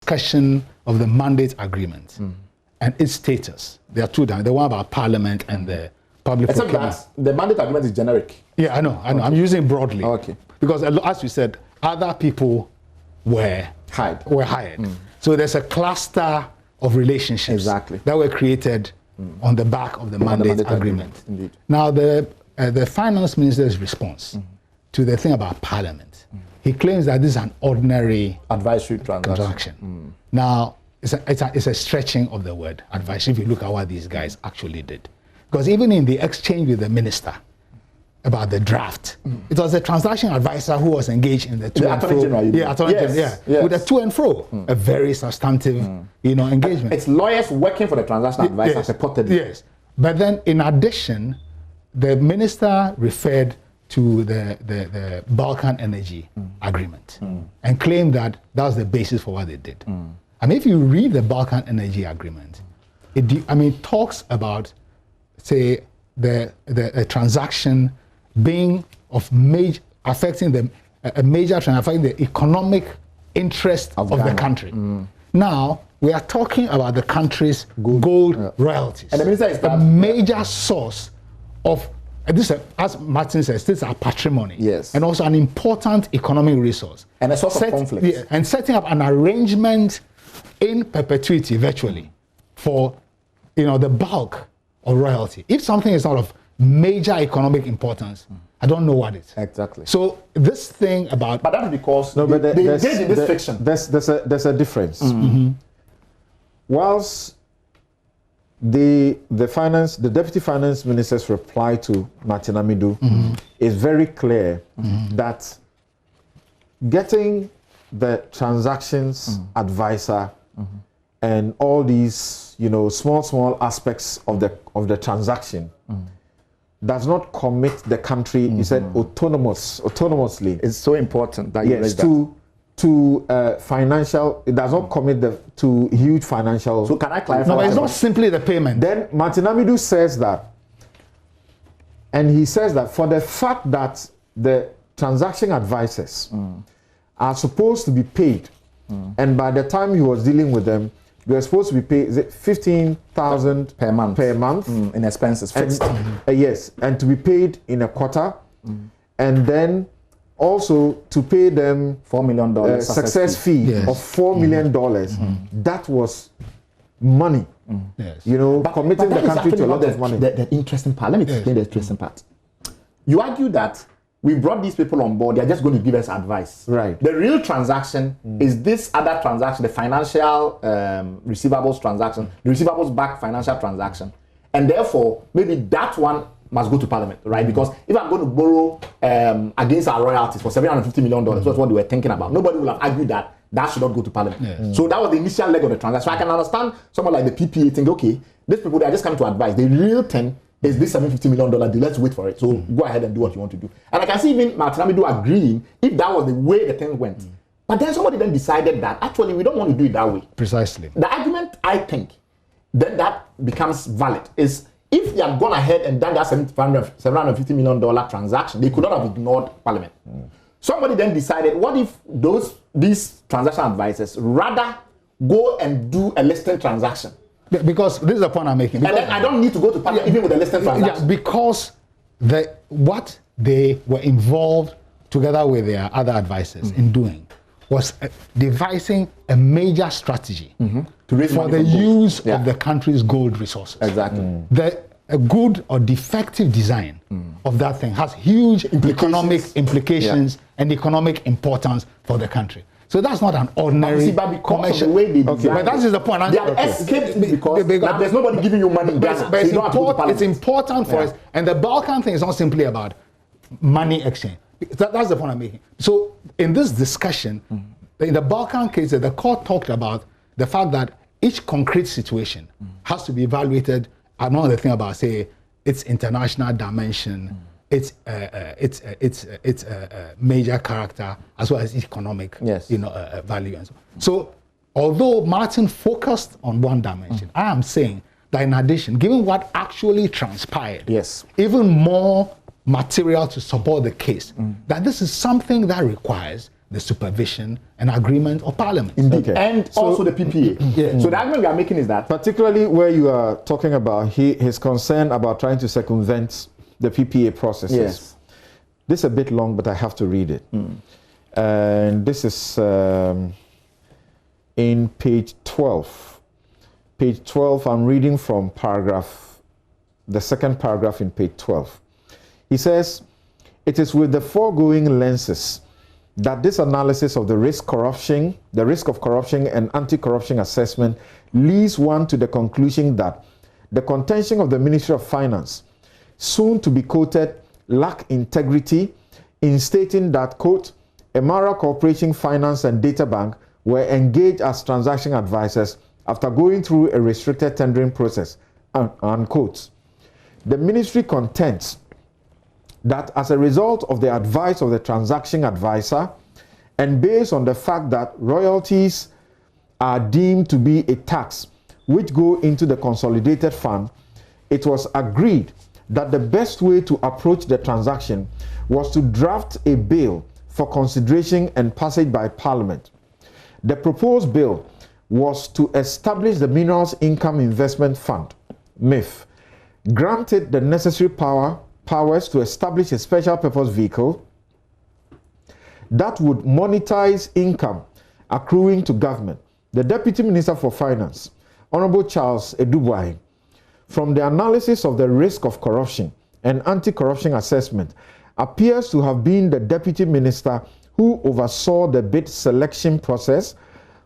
discussion of the mandate agreement and its status. There are two, the one about Parliament and the public procurement. Except that the mandate agreement is generic. Yeah, I know. I'm using broadly. Okay. Because as you said, other people were hired. So there's a cluster of relationships that were created on the back of the mandate agreement. Indeed. Now, the finance minister's response to the thing about Parliament, he claims that this is an ordinary advisory transaction. Now, it's a stretching of the word advisory if you look at what these guys actually did. Because even in the exchange with the minister about the draft, it was the transaction advisor who was engaged in the to and fro. With the to and fro, a very substantive, engagement. It's lawyers working for the transaction advisor purportedly. Yes, but then in addition, the minister referred to the Balkan Energy Agreement and claimed that was the basis for what they did. I mean, if you read the Balkan Energy Agreement, it talks about, say, the transaction being of affecting a major trend, affecting the economic interest of the country. Now, we are talking about the country's gold royalties. And the minister is a major source of, this, as Martin says, this is our patrimony. Yes. And also an important economic resource. And a source of conflict. Yeah, and setting up an arrangement in perpetuity, virtually, for the bulk of royalty. If something is not of major economic importance, I don't know what it is. Exactly. So this thing about... But that's because they engage in this fiction. There's a difference. Whilst the deputy finance minister's reply to Martin Amidu is very clear that getting the transactions advisor and all these small aspects of the transaction does not commit the country, he said, autonomously. It's so important that you raise that. To financial, it does not commit to huge financial. So can I clarify? No, but it's not simply the payment. Then Martin Amidu says that, and he says that for the fact that the transaction advisors are supposed to be paid, and by the time he was dealing with them, they were supposed to be paid, is it 15,000 per month in expenses fixed. Yes, and to be paid in a quarter, and then also to pay them $4 million success fee of $4 million. That was money. Yes. But committing the country to a lot of money. The interesting part. Let me explain the interesting part. You argue that we brought these people on board, they're just going to give us advice. Right. The real transaction is this other transaction, the financial receivables transaction, the receivables backed financial transaction. And therefore, maybe that one must go to Parliament, right? Because if I'm going to borrow against our royalties for $750 million, that's what they were thinking about. Nobody will have argued that should not go to Parliament. Yes. So that was the initial leg of the transaction. So I can understand someone like the PPA think, okay, these people, they are just coming to advise. The real thing is this $750 million deal. Let's wait for it. So go ahead and do what you want to do. And I can see even Martin Amidu agreeing if that was the way the thing went. But then somebody then decided that actually we don't want to do it that way. Precisely. The argument, I think, then that becomes valid is if they had gone ahead and done that $750 million transaction, they could not have ignored Parliament. Somebody then decided, what if these transaction advisors rather go and do a listed transaction? Because this is the point I'm making. And then I don't need to go to Parliament even with a listed transaction. Yeah, because what they were involved together with their other advisors in doing was devising a major strategy to raise for the use of the country's gold resources. Exactly. A good or defective design of that thing has huge economic implications and economic importance for the country. So that's not an ordinary commercial. The way they but that is the point. They are escaped because there's nobody giving you money in Ghana. But it's important for us. And the Balkan thing is not simply about money exchange. That's the point I'm making. So in this discussion, in the Balkan case, the court talked about the fact that each concrete situation has to be evaluated. Another thing about, say, its international dimension, its major character, as well as economic, value. And so, although Martin focused on one dimension, I am saying that in addition, given what actually transpired, even more material to support the case, that this is something that requires the supervision and agreement of Parliament. Indeed. Okay. And also the PPA. Yeah. So the argument we are making is that particularly where you are talking about his concern about trying to circumvent the PPA processes. yes. This is a bit long, but I have to read it. And this is in page 12. Page 12, I'm reading from the second paragraph in page 12. He says, it is with the foregoing lenses that this analysis of the risk of corruption and anti-corruption assessment leads one to the conclusion that the contention of the Ministry of Finance, soon to be quoted, lack integrity in stating that, quote, Emara Corporation Finance and Data Bank were engaged as transaction advisors after going through a restricted tendering process, unquote. The ministry contends that as a result of the advice of the transaction advisor and based on the fact that royalties are deemed to be a tax which go into the consolidated fund, it was agreed that the best way to approach the transaction was to draft a bill for consideration and passage by Parliament. The proposed bill was to establish the Minerals Income Investment Fund, MIF, granted the necessary powers to establish a special purpose vehicle that would monetize income accruing to government. The Deputy Minister for Finance, Honorable Charles Edubwai, from the analysis of the risk of corruption and anti-corruption assessment, appears to have been the Deputy Minister who oversaw the bid selection process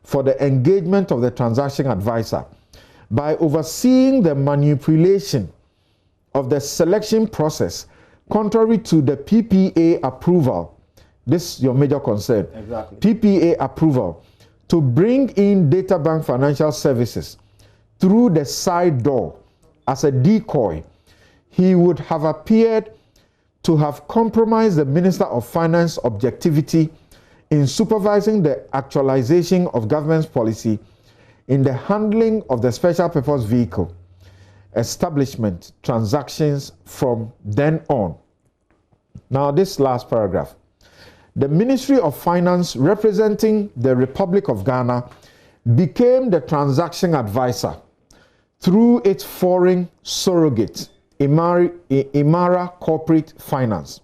for the engagement of the transaction advisor. By overseeing the manipulation of the selection process, contrary to the PPA approval, this is your major concern, Exactly. PPA approval, to bring in Data Bank Financial Services through the side door as a decoy, he would have appeared to have compromised the Minister of Finance objectivity in supervising the actualization of government's policy in the handling of the special purpose vehicle establishment transactions from then on. Now, this last paragraph. The Ministry of Finance, representing the Republic of Ghana, became the transaction advisor through its foreign surrogate, Emara Corporate Finance.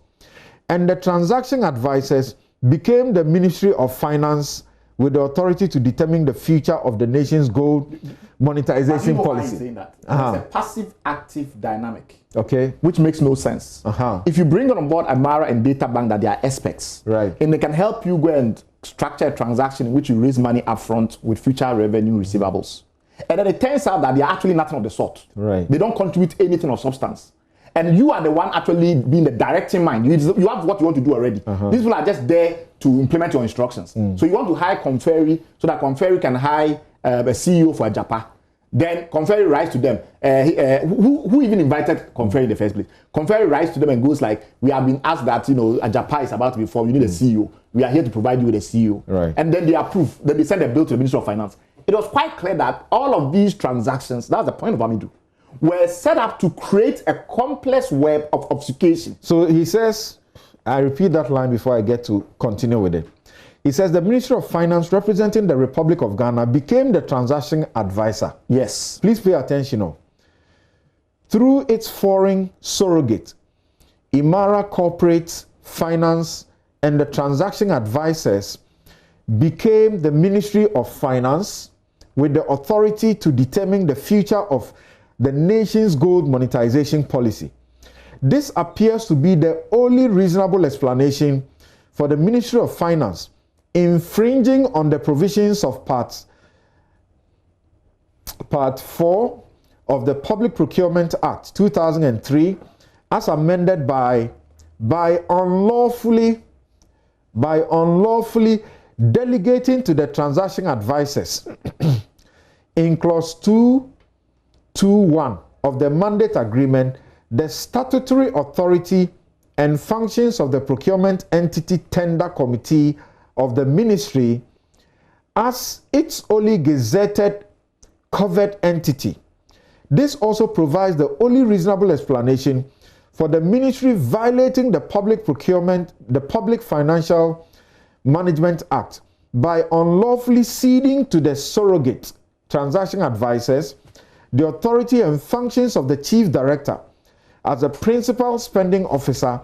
And the transaction advisors became the Ministry of Finance with the authority to determine the future of the nation's gold monetization policy. Saying that. It's a passive-active dynamic. Okay. Which makes no sense. If you bring on board Emara and Data Bank, that they are experts, right, and they can help you go and structure a transaction in which you raise money upfront with future revenue receivables. And then it turns out that they are actually nothing of the sort. Right. They don't contribute anything of substance. And you are the one actually being the directing mind. You have what you want to do already. These people are just there to implement your instructions. So you want to hire Conferry so that Conferry can hire a CEO for Agyapa. Then Conferry writes to them. Who even invited Conferry in the first place? Conferry writes to them and goes like, we have been asked that, Agyapa is about to be formed. You need a CEO. We are here to provide you with a CEO. Right. And then they approve. Then they send a bill to the Ministry of Finance. It was quite clear that all of these transactions, that's the point of Amidu, were set up to create a complex web of obfuscation. So he says, I repeat that line before I get to continue with it. He says the Ministry of Finance representing the Republic of Ghana became the transaction advisor. Yes. Please pay attention. Through its foreign surrogate, Emara Corporate Finance and the transaction advisors became the Ministry of Finance with the authority to determine the future of the nation's gold monetization policy. This appears to be the only reasonable explanation for the Ministry of Finance infringing on the provisions of Part 4 of the Public Procurement Act 2003 as amended by unlawfully delegating to the transaction advisors in clause 221 of the mandate agreement the statutory authority and functions of the procurement entity tender committee of the ministry as its only gazetted covered entity. This also provides the only reasonable explanation for the ministry violating the public procurement, the public financial Management Act by unlawfully ceding to the surrogate transaction advisors the authority and functions of the chief director as a principal spending officer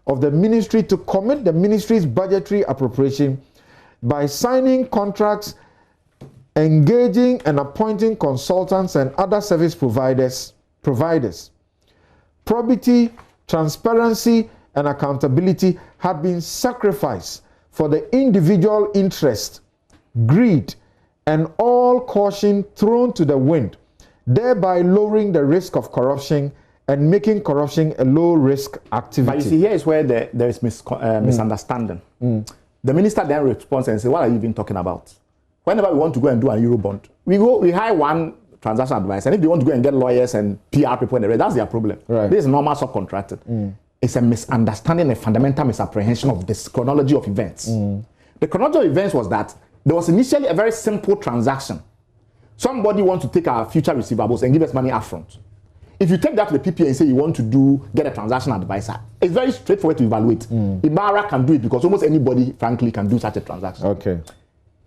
of the ministry to commit the ministry's budgetary appropriation by signing contracts, engaging and appointing consultants and other service providers. Probity, transparency, and accountability had been sacrificed for the individual interest, greed, and all caution thrown to the wind, thereby lowering the risk of corruption and making corruption a low-risk activity. But you see, here is where there is misunderstanding. The minister then responds and says, what are you even talking about? Whenever we want to go and do a Eurobond, we hire one transaction advisor, and if they want to go and get lawyers and PR people and the rest, that's their problem. Right. This is normal subcontracted. It's a misunderstanding, a fundamental misapprehension of this chronology of events. The chronology of events was that there was initially a very simple transaction. Somebody wants to take our future receivables and give us money upfront. If you take that to the PPA and say you want to get a transaction advisor, it's very straightforward to evaluate. Imara can do it because almost anybody, frankly, can do such a transaction. Okay.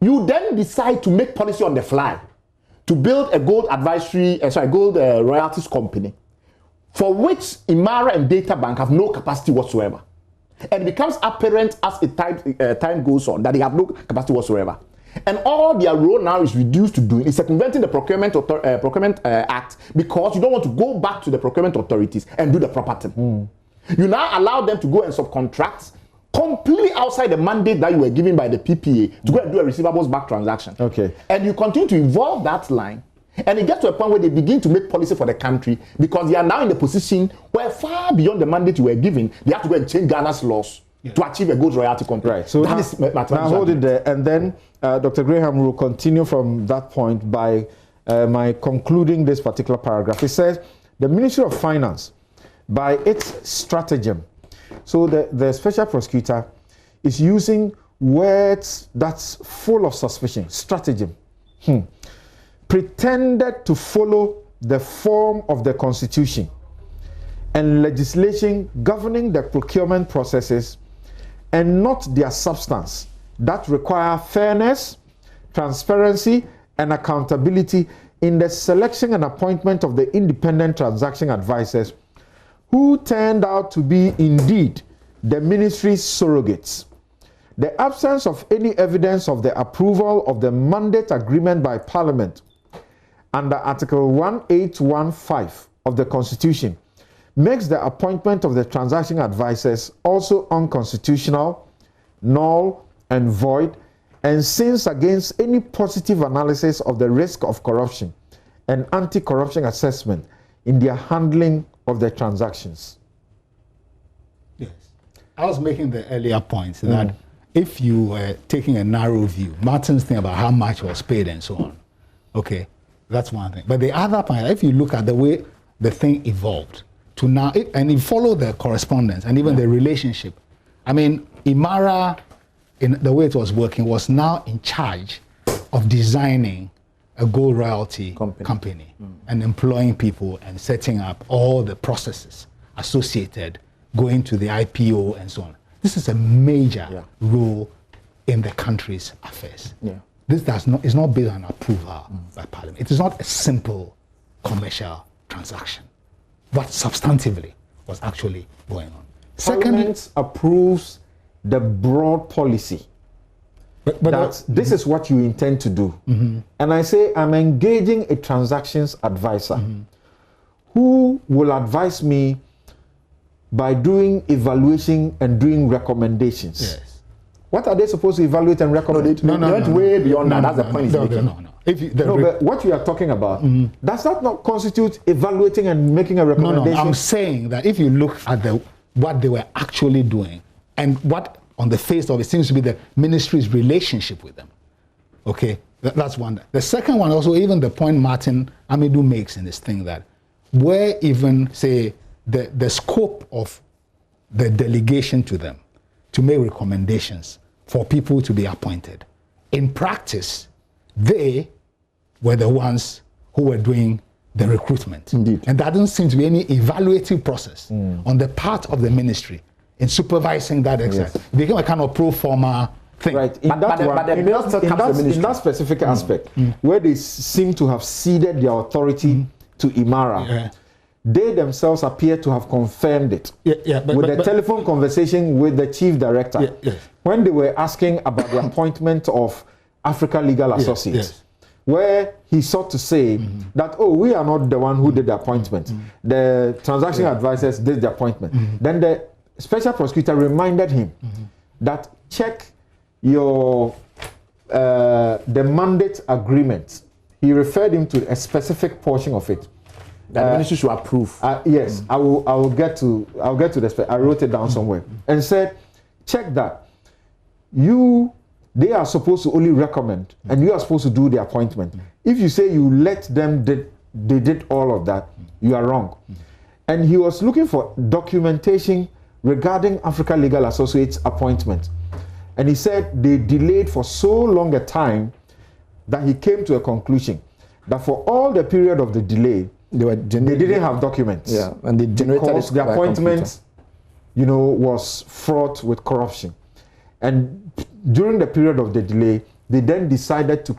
You then decide to make policy on the fly, to build a gold royalties company, for which Imara and Data Bank have no capacity whatsoever. And it becomes apparent as time goes on that they have no capacity whatsoever. And all their role now is reduced to doing is circumventing the Procurement Act, because you don't want to go back to the procurement authorities and do the proper thing. You now allow them to go and subcontract completely outside the mandate that you were given by the PPA to go and do a receivables back transaction. Okay. And you continue to evolve that line, and it gets to a point where they begin to make policy for the country because they are now in the position where far beyond the mandate you were given, they have to go and change Ghana's laws to achieve a good royalty company. Right. So now hold it there, and then Dr. Graham will continue from that point by my concluding this particular paragraph. It says the Ministry of Finance, by its stratagem, so the special prosecutor is using words that's full of suspicion. Stratagem. Pretended to follow the form of the Constitution and legislation governing the procurement processes and not their substance that require fairness, transparency, and accountability in the selection and appointment of the independent transaction advisors who turned out to be indeed the ministry's surrogates. The absence of any evidence of the approval of the mandate agreement by Parliament under Article 1815 of the Constitution makes the appointment of the transaction advisors also unconstitutional, null, and void, and sins against any positive analysis of the risk of corruption and anti-corruption assessment in their handling of the transactions. Yes. I was making the earlier point that if you were taking a narrow view, Martin's thing about how much was paid and so on, okay, that's one thing. But the other point, if you look at the way the thing evolved to now, and you follow the correspondence and even the relationship, I mean, Imara, in the way it was working, was now in charge of designing a gold royalty company and employing people and setting up all the processes associated, going to the IPO and so on. This is a major role in the country's affairs. This is not based on approval by Parliament. It is not a simple commercial transaction. What substantively was actually going on. Parliament approves the broad policy. But this is what you intend to do. And I say, I'm engaging a transactions advisor who will advise me by doing evaluation and doing recommendations. Yes. What are they supposed to evaluate and recommend? They went way beyond that. That's the point he's making. But what you are talking about, does that not constitute evaluating and making a recommendation? No, I'm saying that if you look at what they were actually doing and what on the face of it seems to be the ministry's relationship with them, okay, that's one. The second one also, even the point Martin Amidou makes in this thing, that where even, say, the scope of the delegation to them to make recommendations for people to be appointed. In practice, they were the ones who were doing the recruitment. Indeed. And there doesn't seem to be any evaluative process on the part of the ministry in supervising that exercise. It became a kind of pro forma thing. Right. In But that the- one, but the in bill that- still in comes to the that- in ministry. that specific aspect, where they seem to have ceded their authority to Imara, Yeah. they themselves appear to have confirmed it with a telephone conversation with the chief director Yeah, yes. when they were asking about the appointment of Africa Legal Associates, yes. where he sought to say that, oh, we are not the one who did the appointment. The transaction advisors did the appointment. Then the special prosecutor reminded him that check your the mandate agreement. He referred him to a specific portion of it. That the ministry should approve. Yes, I will get to the I wrote it down somewhere and said, check that they are supposed to only recommend and you are supposed to do the appointment. If you say you let them they did all of that, you are wrong. And he was looking for documentation regarding Africa Legal Associates appointment. And he said they delayed for so long a time that he came to a conclusion that for all the period of the delay, they didn't have documents. Yeah, and they generated because the appointment, was fraught with corruption. And during the period of the delay, they then decided to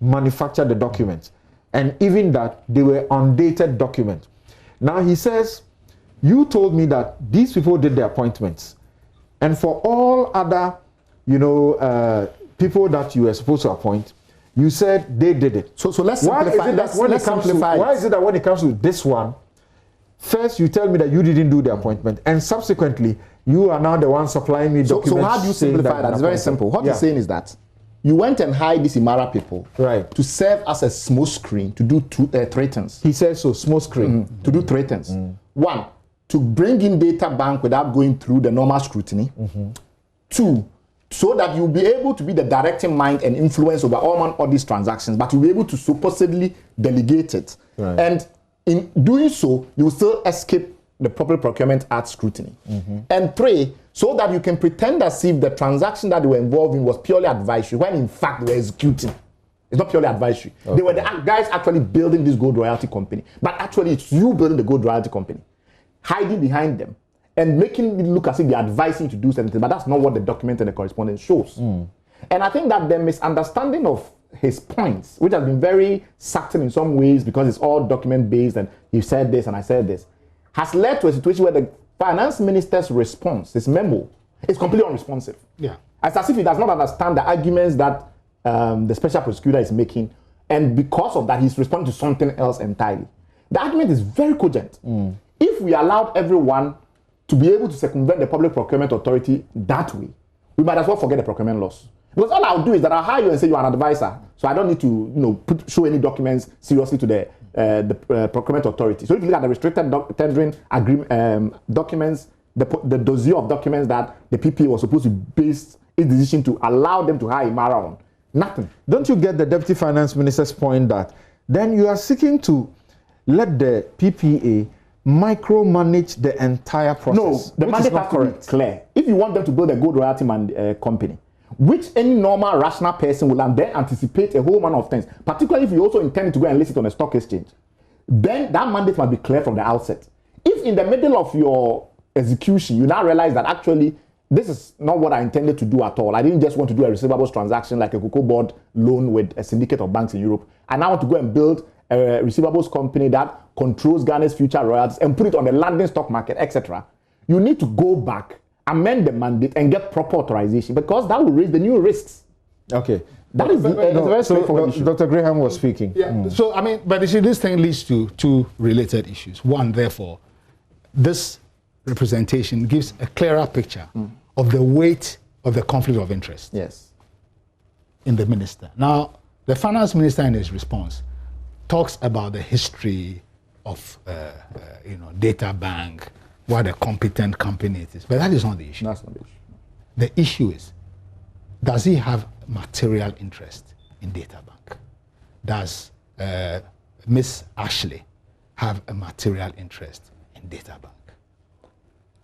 manufacture the documents. And even that, they were undated documents. Now he says, you told me that these people did the appointments. And for all other, people that you were supposed to appoint, you said they did it. So let's simplify. Why is it that when it comes to this one, first you tell me that you didn't do the appointment, and subsequently you are now the one supplying me documents? So how do you simplify that? It's very simple. What he's saying is that you went and hired these Imara people to serve as a smoke screen to do three things. He says so, smoke screen. To do three things. One, to bring in data bank without going through the normal scrutiny. Two, so that you'll be able to be the directing mind and influence over all these transactions, but you'll be able to supposedly delegate it. Right. And in doing so, you will still escape the Public Procurement Act scrutiny. And three, so that you can pretend as if the transaction that they were involved in was purely advisory, when in fact they were executing. It's not purely advisory. They were the guys actually building this gold royalty company. But actually, it's you building the gold royalty company, hiding behind them, and making it look as if they're advising you to do something, but that's not what the document and the correspondence shows. And I think that the misunderstanding of his points, which has been very subtle in some ways because it's all document-based and he said this and I said this, has led to a situation where the finance minister's response, his memo, is completely unresponsive. Yeah. It's as if he does not understand the arguments that the special prosecutor is making, and because of that, he's responding to something else entirely. The argument is very cogent. If we allowed everyone to be able to circumvent the Public Procurement Authority that way, we might as well forget the procurement laws. Because all I'll do is that I'll hire you and say you're an advisor, so I don't need to, show any documents seriously to the Procurement Authority. So if you look at the restricted tendering agreement documents, the dossier of documents that the PPA was supposed to base its decision to allow them to hire Imara on, nothing. Don't you get the Deputy Finance Minister's point that then you are seeking to let the PPA micromanage the entire process? No, the mandate has to be clear. If you want them to build a gold royalty company, which any normal rational person will then anticipate a whole manner of things, particularly if you also intend to go and list it on a stock exchange, then that mandate must be clear from the outset. If in the middle of your execution you now realize that actually this is not what I intended to do at all, I didn't just want to do a receivables transaction like a cocoa board loan with a syndicate of banks in Europe, I now want to go and build a receivables company that controls Ghana's future royalties and put it on the London stock market, etc. You need to go back, amend the mandate, and get proper authorization, because that will raise the new risks. Okay. That is a very straightforward issue. Dr. Graham was speaking. Yeah. So, but you see, this thing leads to two related issues. One, therefore, this representation gives a clearer picture of the weight of the conflict of interest in the minister. Now, the finance minister in his response talks about the history of data bank, what a competent company it is. But that is not the issue. That's not the issue. The issue is, does he have material interest in data bank? Does Miss Ashley have a material interest in data bank?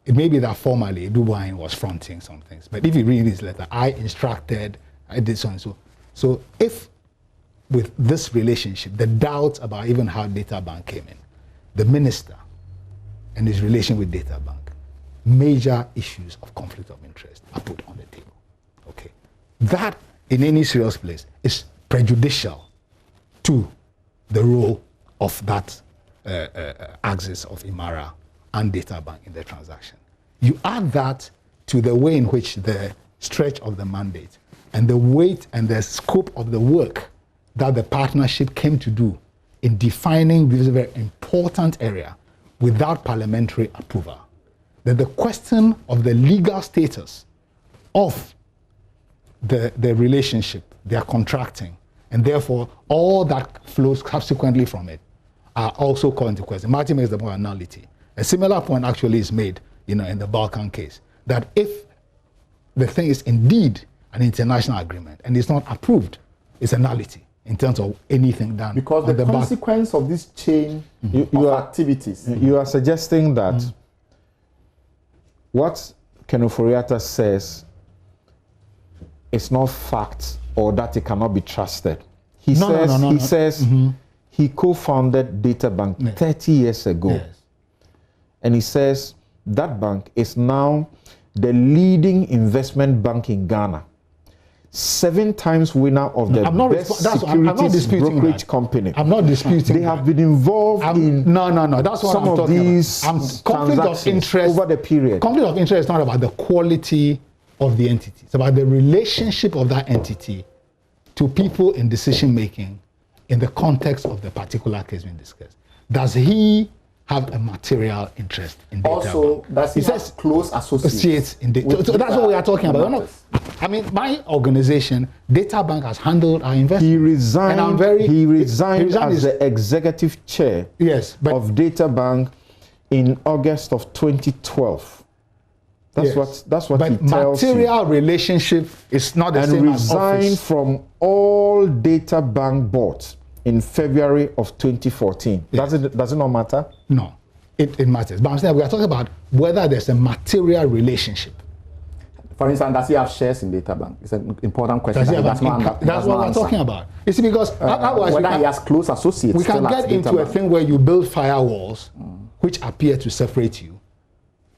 It may be that formally Dubois was fronting some things, but if you read his letter, I instructed, I did so and so. So if with this relationship, the doubts about even how data bank came in, the minister and his relation with data bank, major issues of conflict of interest are put on the table. Okay. That, in any serious place, is prejudicial to the role of that axis of Imara and Data Bank in the transaction. You add that to the way in which the stretch of the mandate and the weight and the scope of the work that the partnership came to do in defining this very important area without parliamentary approval, then the question of the legal status of the relationship, their contracting, and therefore all that flows subsequently from it are also called into question. Martin makes the point of nullity. A similar point actually is made, in the Balkan case, that if the thing is indeed an international agreement and it's not approved, it's a nullity in terms of anything done. Because the consequence of this chain of activities. You are suggesting that what Kenoforiata says is not fact or that it cannot be trusted. He says he co-founded Data Bank 30 years ago. Yes. And he says that bank is now the leading investment bank in Ghana. 7 times winner of the best securities brokerage company. I'm not disputing They have been involved in that's what some I'm of talking these about. Conflict of interest over the period. Conflict of interest is not about the quality of the entity. It's about the relationship of that entity to people in decision making in the context of the particular case being discussed. Does he have a material interest in data? Also, does he have close associates in data? So that's what we are talking about. I mean, my organization, Data Bank, has handled our investment. He resigned. He resigned as the executive chair of Data Bank in August of 2012. That's what he tells you. Material relationship is not the same as office. And resigned from all Data Bank boards in February of 2014. Does it not matter? No, it matters. But I'm saying we are talking about whether there's a material relationship. For instance, does he have shares in Data Bank? It's an important question. That's what we're talking about. You see, because otherwise whether he has close associates. We can get into a thing where you build firewalls which appear to separate you,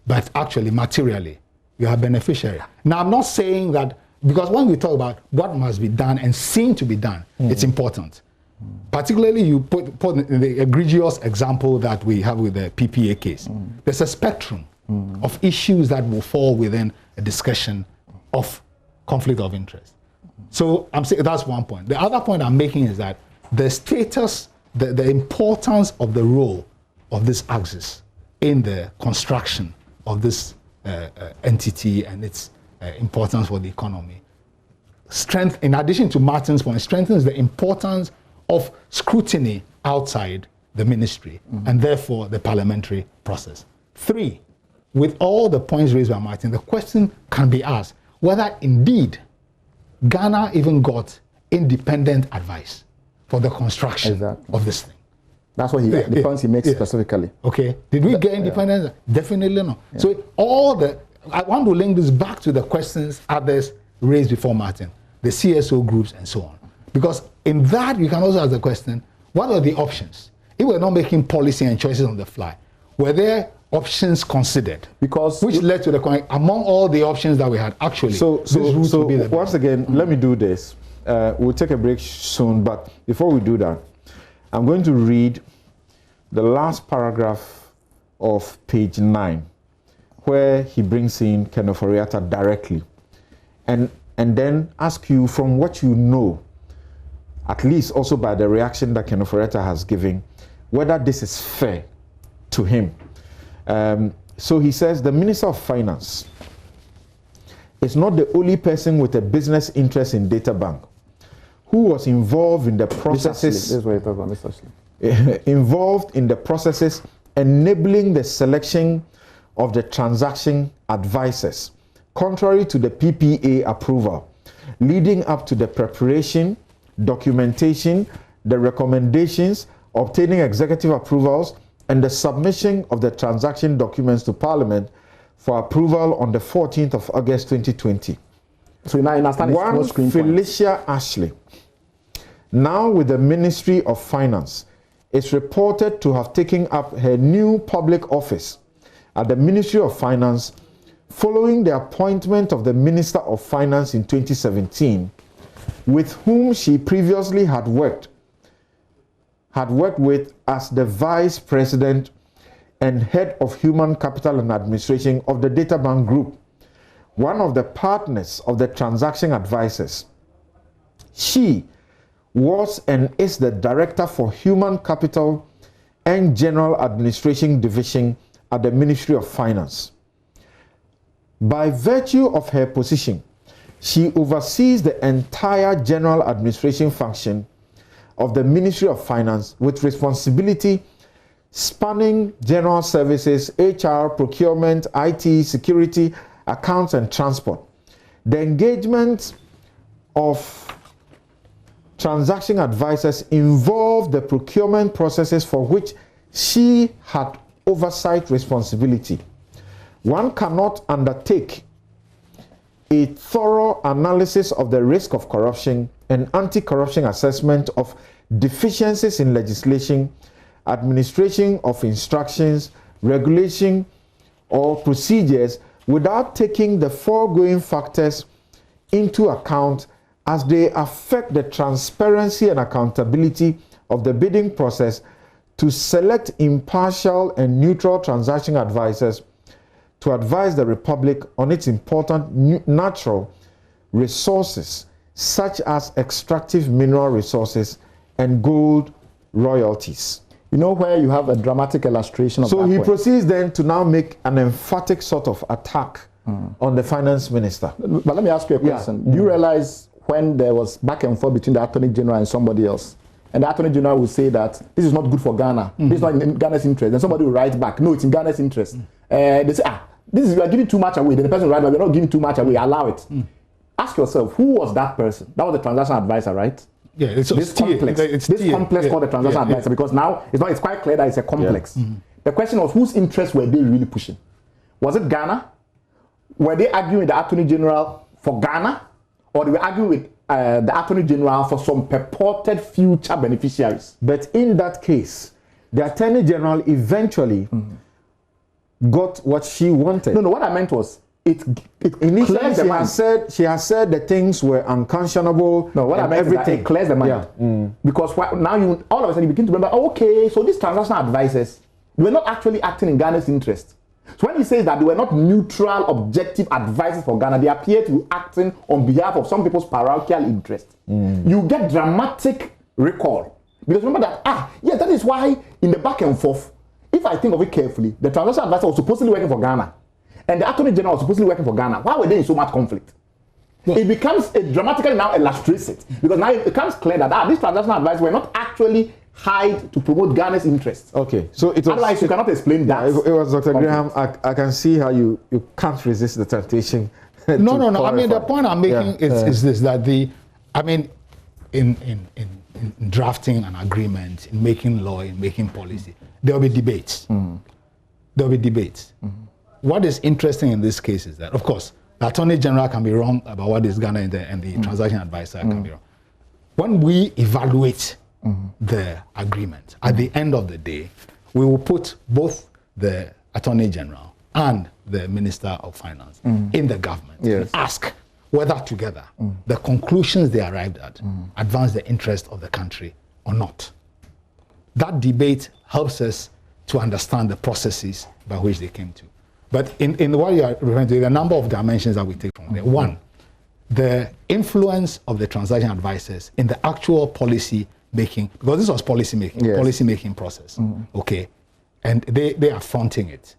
but actually, materially, you are beneficiary. Now, I'm not saying that, because when we talk about what must be done and seen to be done, it's important. Particularly, you put the egregious example that we have with the PPA case. There's a spectrum of issues that will fall within a discussion of conflict of interest. So I'm saying that's one point. The other point I'm making is that the status, the importance of the role of this axis in the construction of this entity and its importance for the economy, in addition to Martin's point, strengthens the importance of scrutiny outside the ministry and therefore the parliamentary process. 3, with all the points raised by Martin, the question can be asked whether indeed Ghana even got independent advice for the construction of this thing. That's what the points he makes specifically. Okay. Did we get independence? Definitely not. Yeah. So I want to link this back to the questions others raised before Martin, the CSO groups and so on. Because in that, you can also ask the question, what are the options? If we're not making policy and choices on the fly, were there options considered? Which led to the among all the options that we had, actually, once again, let me do this. We'll take a break soon, but before we do that, I'm going to read the last paragraph of page 9, where he brings in Kenoforiata directly, and then ask you, from what you know, at least also by the reaction that Kenoforiata has given, whether this is fair to him. So he says the Minister of Finance is not the only person with a business interest in Data Bank who was involved in the processes. This is what you're talking about, Mr. Involved in the processes enabling the selection of the transaction advisors, contrary to the PPA approval, leading up to the preparation, documentation, the recommendations, obtaining executive approvals, and the submission of the transaction documents to Parliament for approval on the 14th of August 2020. So now you understand one Felicia Ashley, now with the Ministry of Finance, is reported to have taken up her new public office at the Ministry of Finance following the appointment of the Minister of Finance in 2017, with whom she previously had worked with as the Vice President and Head of Human Capital and Administration of the Databank Group, one of the partners of the transaction advisors. She was and is the Director for Human Capital and General Administration Division at the Ministry of Finance. By virtue of her position, she oversees the entire general administration function of the Ministry of Finance, with responsibility spanning general services, HR, procurement, IT, security, accounts, and transport. The engagement of transaction advisors involved the procurement processes for which she had oversight responsibility. One cannot undertake a thorough analysis of the risk of corruption and anti-corruption assessment of deficiencies in legislation, administration of instructions, regulation, or procedures without taking the foregoing factors into account as they affect the transparency and accountability of the bidding process, to select impartial and neutral transaction advisors to advise the Republic on its important natural resources, such as extractive mineral resources and gold royalties. You know where you have a dramatic illustration of that. So he proceeds then to now make an emphatic sort of attack on the finance minister. But let me ask you a question. Do you realize when there was back and forth between the Attorney General and somebody else, and the Attorney General will say that this is not good for Ghana, this is not in Ghana's interest, and somebody will write back, no, it's in Ghana's interest. They say, you are giving too much away. Then the person will write back, we're not giving too much away, allow it. Ask yourself, who was that person? That was the transaction advisor, right? Yeah, it's this complex called the transaction advisor, because now it's quite clear that it's a complex. The question was, whose interests were they really pushing? Was it Ghana? Were they arguing with the Attorney General for Ghana? Or they were arguing with the Attorney General for some purported future beneficiaries? But in that case, the Attorney General eventually got what she wanted. No, what I meant was, initially she has said the things were unconscionable. No, what I meant everything. Is that it clears the mind. Because now you all of a sudden you begin to remember, okay, so these transaction advisors, they were not actually acting in Ghana's interest. So when he says that they were not neutral, objective advisors for Ghana, they appear to be acting on behalf of some people's parochial interest. You get dramatic recall. Because remember that, that is why in the back and forth, if I think of it carefully, the transaction advisor was supposedly working for Ghana, and the Attorney General was supposedly working for Ghana. Why were they in so much conflict? Well, it becomes dramatically now illustrates it, because now it becomes clear that these transaction advisors were not actually hired to promote Ghana's interests. Okay, so it was, otherwise you cannot explain that. It was Dr. Graham. I can see how you can't resist the temptation. No. I mean, the point I'm making is this: that in drafting an agreement, in making law, in making policy, there will be debates. There will be debates. What is interesting in this case is that, of course, the Attorney General can be wrong about what is Ghana and the transaction advisor can be wrong. When we evaluate the agreement, at the end of the day, we will put both the Attorney General and the Minister of Finance in the government and ask whether together the conclusions they arrived at advance the interest of the country or not. That debate helps us to understand the processes by which they came to. But in what you are referring to, there are a number of dimensions that we take from there. One, the influence of the transaction advisors in the actual policy making, because this was policy making process, okay, and they are fronting it.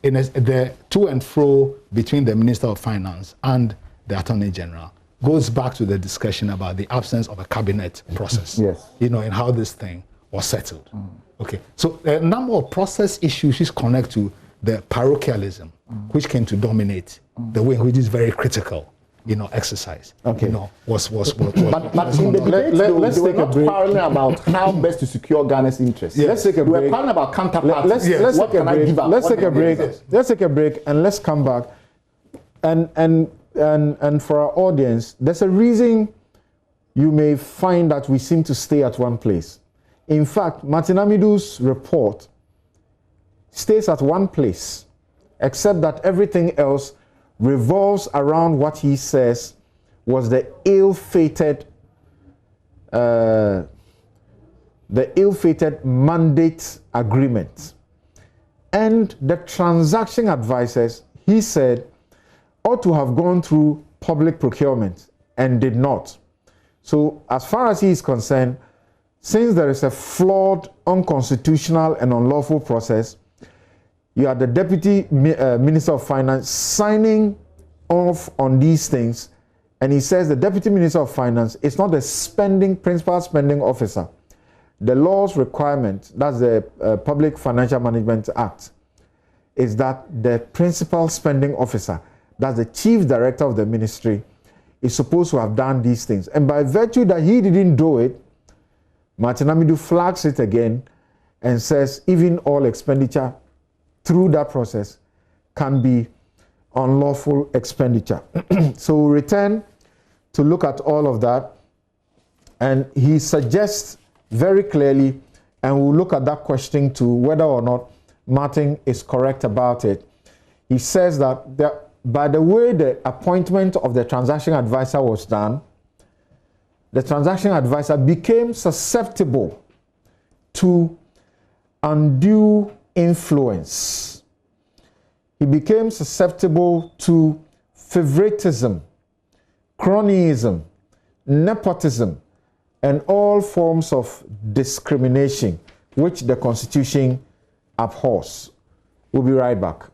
In the to and fro between the Minister of Finance and the Attorney General goes back to the discussion about the absence of a cabinet process, and how this thing was settled. Okay, so a number of process issues which connect to the parochialism, which came to dominate the way in which is very critical, exercise. Okay, was but in the debate, let's take a break. Quarreling about how best to secure Ghana's interests. Let's take a break. We're quarreling about counterparts. Let's take a break. Let's take a break and let's come back. And for our audience, there's a reason you may find that we seem to stay at one place. In fact, Martin Amidu's report stays at one place, except that everything else revolves around what he says was the ill-fated mandate agreement. And the transaction advisors, he said, ought to have gone through public procurement and did not. So as far as he is concerned, since there is a flawed, unconstitutional and unlawful process, you are the Deputy Minister of Finance signing off on these things. And he says the Deputy Minister of Finance is not the principal spending officer. The law's requirement, that's the Public Financial Management Act, is that the principal spending officer, that's the chief director of the ministry, is supposed to have done these things. And by virtue that he didn't do it, Martin Amidu flags it again and says even all expenditure through that process can be unlawful expenditure. So we return to look at all of that, and he suggests very clearly, and we'll look at that question to whether or not Martin is correct about it. He says that by the way the appointment of the transaction advisor was done, the transaction advisor became susceptible to undue influence. He became susceptible to favoritism, cronyism, nepotism, and all forms of discrimination, which the Constitution abhors. We'll be right back.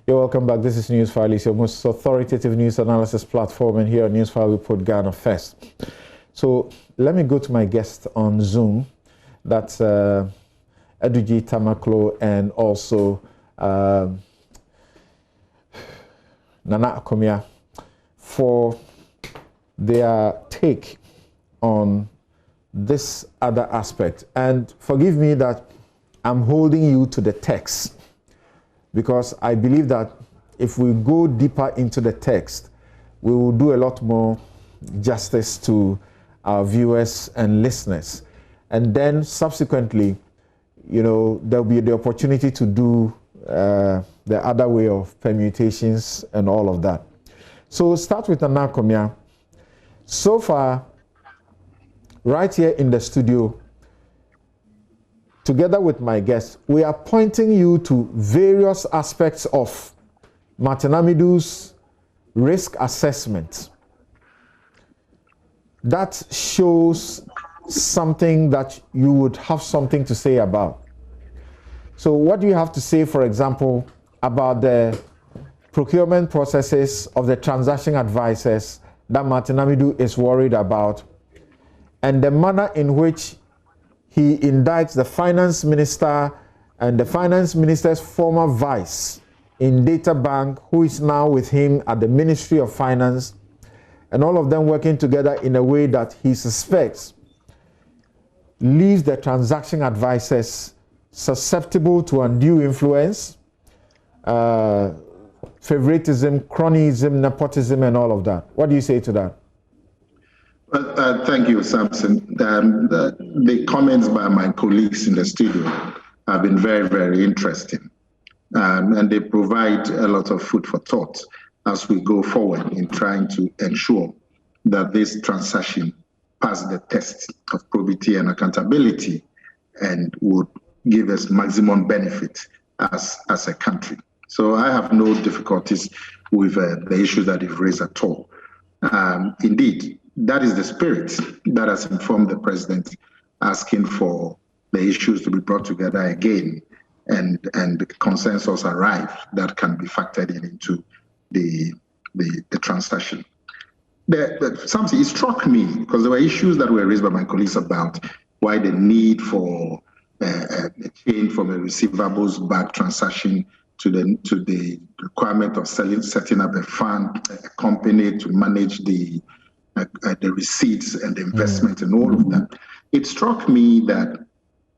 You're welcome back. This is NewsFile. It's your most authoritative news analysis platform, and here on NewsFile we put Ghana first. So let me go to my guest on Zoom. That's Aduji Tamaklo and also Nana Akomia for their take on this other aspect. And forgive me that I'm holding you to the text, because I believe that if we go deeper into the text, we will do a lot more justice to our viewers and listeners. And then subsequently, you know, there'll be the opportunity to do the other way of permutations and all of that. So start with Anakomia. So far, right here in the studio, together with my guests, we are pointing you to various aspects of Martin Amidu's risk assessment. That shows something that you would have something to say about. So what do you have to say, for example, about the procurement processes of the transaction advisors that Martin Amidu is worried about, and the manner in which he indicts the finance minister and the finance minister's former vice in Data Bank, who is now with him at the Ministry of Finance, and all of them working together in a way that he suspects leaves the transaction advisors susceptible to undue influence, favoritism, cronyism, nepotism, and all of that. What do you say to that? Well, thank you, Samson. The comments by my colleagues in the studio have been very, very interesting. And they provide a lot of food for thought as we go forward in trying to ensure that this transaction pass the test of probity and accountability and would give us maximum benefit as a country. So I have no difficulties with the issue that you've raised at all. Indeed, that is the spirit that has informed the president asking for the issues to be brought together again and the consensus arrive that can be factored into the transaction. Something, it struck me because there were issues that were raised by my colleagues about why the need for a change from a receivables-backed transaction to the requirement of setting up a fund, a company to manage the receipts and the investment and all of that. It struck me that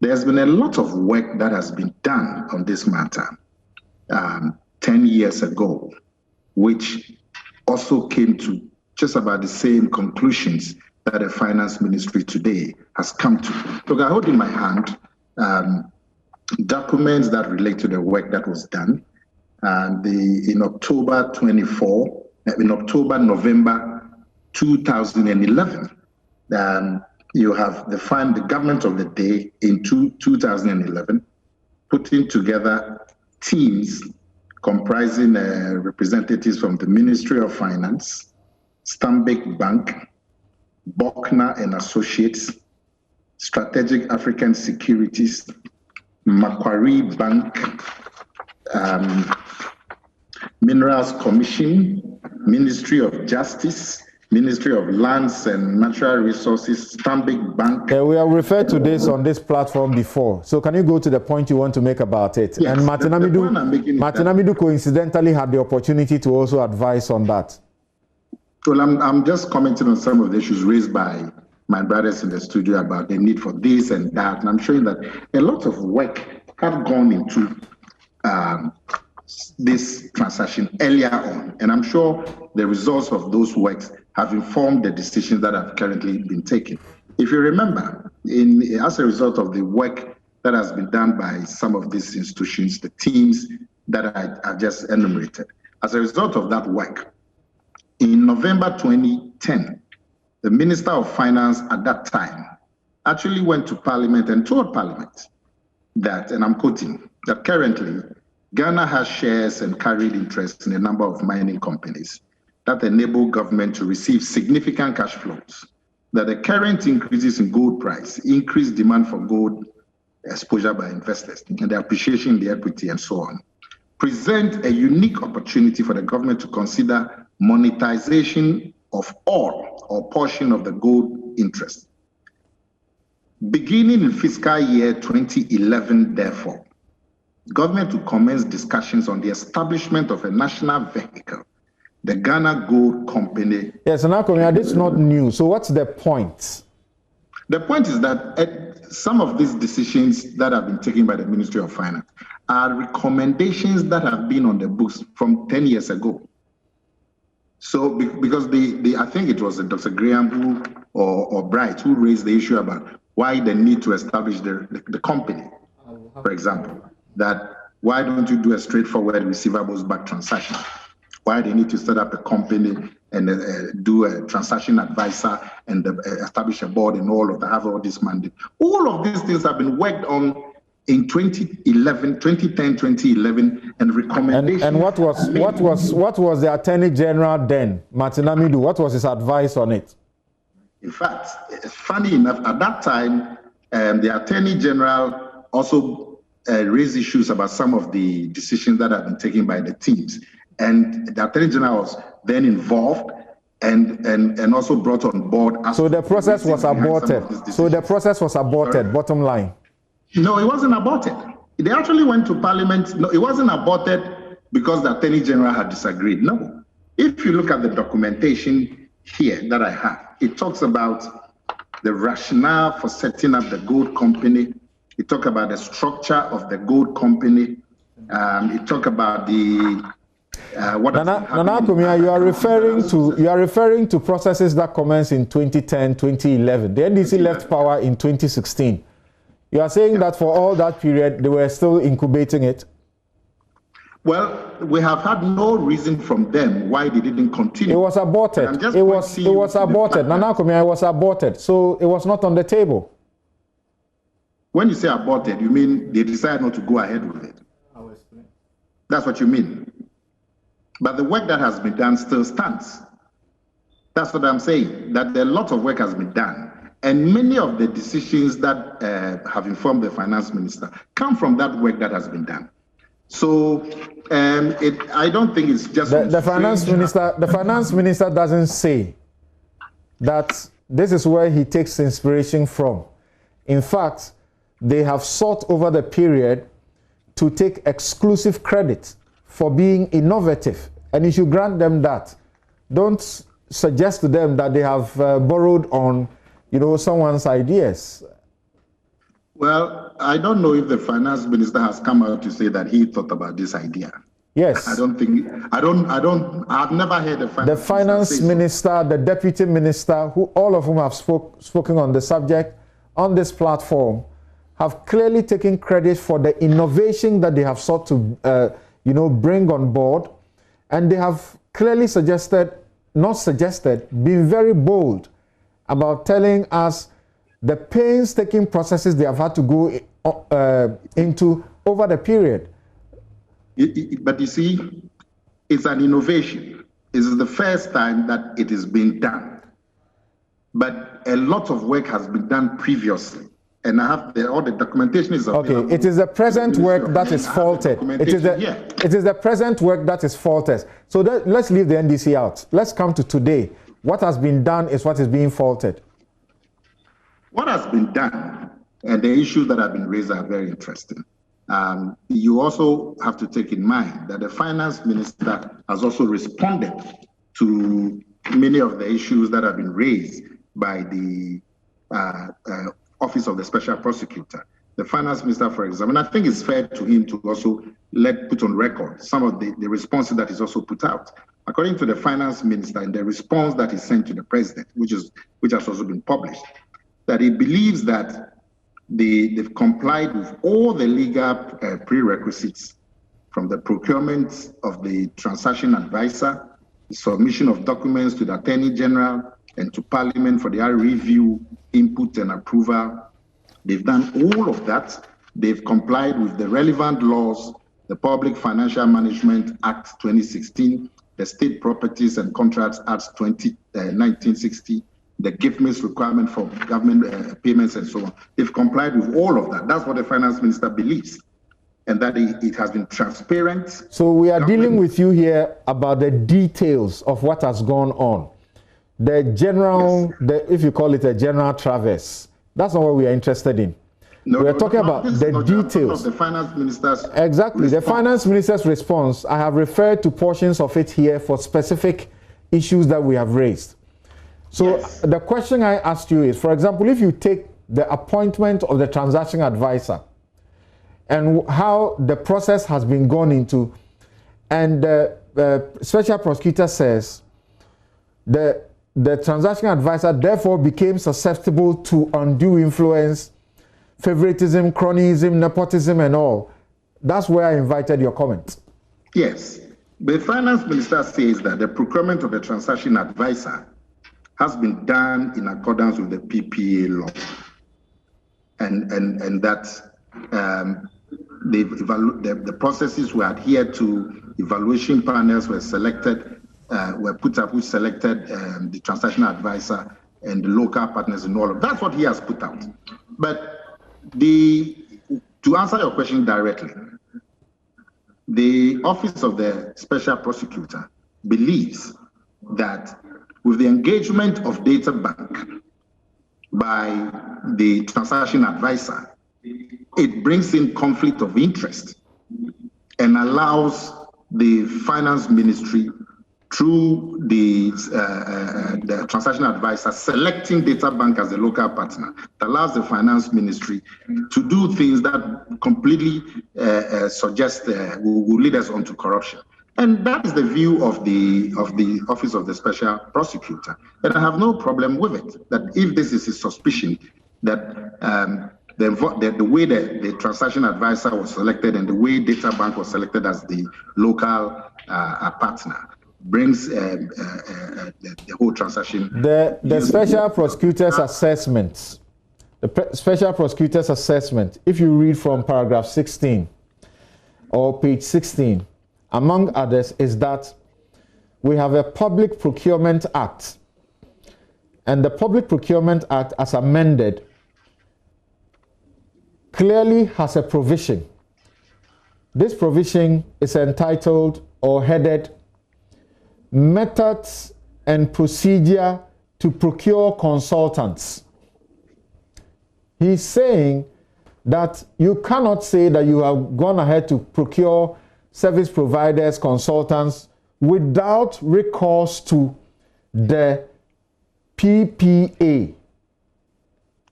there's been a lot of work that has been done on this matter 10 years ago, which also came to just about the same conclusions that the finance ministry today has come to. Look, I hold in my hand documents that relate to the work that was done. In October 24, November 2011, you have the government of the day in 2011 putting together teams comprising representatives from the Ministry of Finance, Stanbic Bank, Buckner and Associates, Strategic African Securities, Macquarie Bank, Minerals Commission, Ministry of Justice, Ministry of Lands and Natural Resources, Stanbic Bank. We have referred to this on this platform before. So can you go to the point you want to make about it? Yes, and Martin Amidu coincidentally had the opportunity to also advise on that. Well, I'm just commenting on some of the issues raised by my brothers in the studio about the need for this and that. And I'm showing that a lot of work had gone into this transaction earlier on. And I'm sure the results of those works have informed the decisions that have currently been taken. If you remember, as a result of the work that has been done by some of these institutions, the teams that I just enumerated, as a result of that work, in November 2010, the Minister of Finance at that time actually went to Parliament and told Parliament that, and I'm quoting, that currently Ghana has shares and carried interest in a number of mining companies that enable government to receive significant cash flows, that the current increases in gold price, increased demand for gold exposure by investors, and the appreciation in the equity and so on, present a unique opportunity for the government to consider monetization of all or portion of the gold interest. Beginning in fiscal year 2011, therefore, government to commence discussions on the establishment of a national vehicle, the Ghana Gold Company. Yes, and this is not new. So what's the point? The point is that some of these decisions that have been taken by the Ministry of Finance are recommendations that have been on the books from 10 years ago. So because I think it was Dr. Graham or Bright who raised the issue about why the need to establish the company, for example, that why don't you do a straightforward receivables-backed transaction? Why they need to set up a company and do a transaction advisor and establish a board and all of that, have all this mandate. All of these things have been worked on in 2010, 2011, and recommendations. And what was the Attorney General then, Martin Amidu? What was his advice on it? In fact, funny enough, at that time, the Attorney General also raised issues about some of the decisions that have been taken by the teams. And the Attorney General was then involved and also brought on board. So the process was aborted. So the process was aborted, bottom line. No, it wasn't aborted. They actually went to Parliament. No, it wasn't aborted because the Attorney General had disagreed. No. If you look at the documentation here that I have, it talks about the rationale for setting up the gold company. It talks about the structure of the gold company. It talks about the Nana Kumia, you are referring to processes that commenced in 2010, 2011. The NDC left power in 2016. You are saying that for all that period, they were still incubating it? Well, we have had no reason from them why they didn't continue. It was aborted. It was aborted. Nana Kumia, it was aborted. So it was not on the table. When you say aborted, you mean they decided not to go ahead with it? I will explain. That's what you mean. But the work that has been done still stands. That's what I'm saying, that a lot of work has been done. And many of the decisions that have informed the finance minister come from that work that has been done. So I don't think it's just the finance minister. The finance minister doesn't say that this is where he takes inspiration from. In fact, they have sought over the period to take exclusive credit for being innovative, and you should grant them that. Don't suggest to them that they have borrowed on, someone's ideas. Well, I don't know if the finance minister has come out to say that he thought about this idea. Yes. I've never heard the finance minister, the deputy minister, who all of whom have spoken on the subject on this platform, have clearly taken credit for the innovation that they have sought to, bring on board, and they have clearly been very bold about telling us the painstaking processes they have had to go into over the period. But you see, it's an innovation. This is the first time that it is being done. But a lot of work has been done previously. And I have all the documentation is available. Okay, it is the present work that is faulted. It is the present work that is faulted. So let's leave the NDC out. Let's come to today. What has been done is what is being faulted. What has been done and the issues that have been raised are very interesting. You also have to take in mind that the finance minister has also responded to many of the issues that have been raised by the Office of the Special Prosecutor. The finance minister, for example, and I think it's fair to him to also put on record some of the responses that is also put out. According to the finance minister, in the response that is sent to the president, which has also been published, that he believes that they've complied with all the legal prerequisites, from the procurement of the transaction advisor, the submission of documents to the Attorney General and to Parliament for their review, input and approval. They've done all of that. They've complied with the relevant laws, the Public Financial Management Act 2016, the State Properties and Contracts Act 1960, the gift-miss requirement for government payments and so on. They've complied with all of that. That's what the finance minister believes, and that it has been transparent. So we are dealing with you here about the details of what has gone on. The general, yes. If you call it a general traverse, that's not what we are interested in. We are talking about the details. The finance minister's exactly, response. The finance minister's response, I have referred to portions of it here for specific issues that we have raised. So yes. The question I asked you is, for example, if you take the appointment of the transaction advisor and how the process has been gone into, and the special prosecutor says the transaction advisor therefore became susceptible to undue influence, favoritism, cronyism, nepotism, and all. That's where I invited your comment. Yes. The finance minister says that the procurement of the transaction advisor has been done in accordance with the PPA law, and that the processes were adhered to. Evaluation panels were selected, were put up, which selected the transaction advisor and the local partners and all of that's what he has put out. But to answer your question directly, the Office of the Special Prosecutor believes that with the engagement of data bank by the transaction advisor, it brings in conflict of interest and allows the finance ministry, through the transaction advisor, selecting data bank as a local partner, that allows the finance ministry to do things that completely suggest will lead us on to corruption. And that is the view of the Office of the Special Prosecutor. And I have no problem with it, that if this is a suspicion that the way the transaction advisor was selected and the way data bank was selected as the local partner brings the whole transaction. The special prosecutor's assessment, special prosecutor's assessment, if you read from paragraph 16 or page 16, among others, is that we have a Public Procurement Act, and the Public Procurement Act, as amended, clearly has a provision. This provision is entitled or headed Methods and Procedure to Procure Consultants. He's saying that you cannot say that you have gone ahead to procure service providers, consultants, without recourse to the PPA.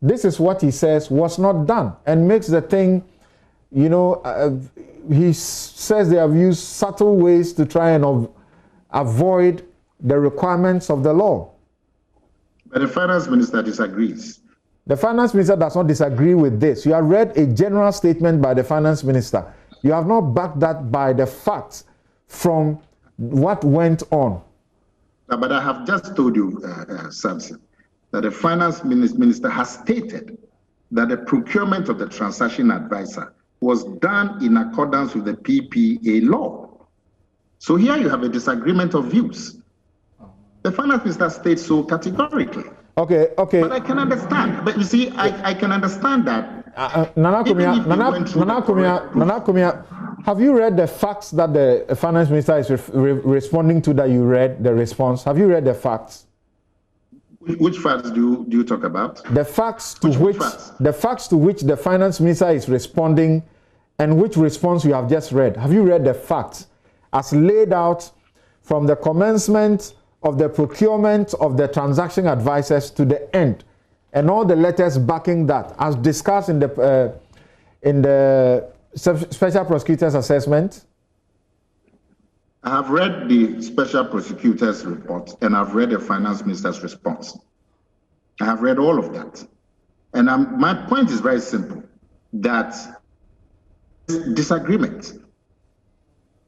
This is what he says was not done, and makes the thing you know, he says they have used subtle ways to try and avoid the requirements of the law. But the finance minister disagrees. The finance minister does not disagree with this. You have read a general statement by the finance minister. You have not backed that by the facts from what went on. But I have just told you, Samson, that the finance minister has stated that the procurement of the transaction advisor was done in accordance with the PPA law. So here you have a disagreement of views. The finance minister states so categorically. Okay. But I can understand. But you see, I can understand that. Nana Kumia, have you read the facts that the finance minister is responding to, that you read the response? Have you read the facts? Which facts do you talk about? The facts to which the finance minister is responding, and which response you have just read. Have you read the facts as laid out from the commencement of the procurement of the transaction advisors to the end, and all the letters backing that, as discussed in the special prosecutor's assessment? I have read the special prosecutor's report, and I've read the finance minister's response. I have read all of that. And my point is very simple, that disagreement.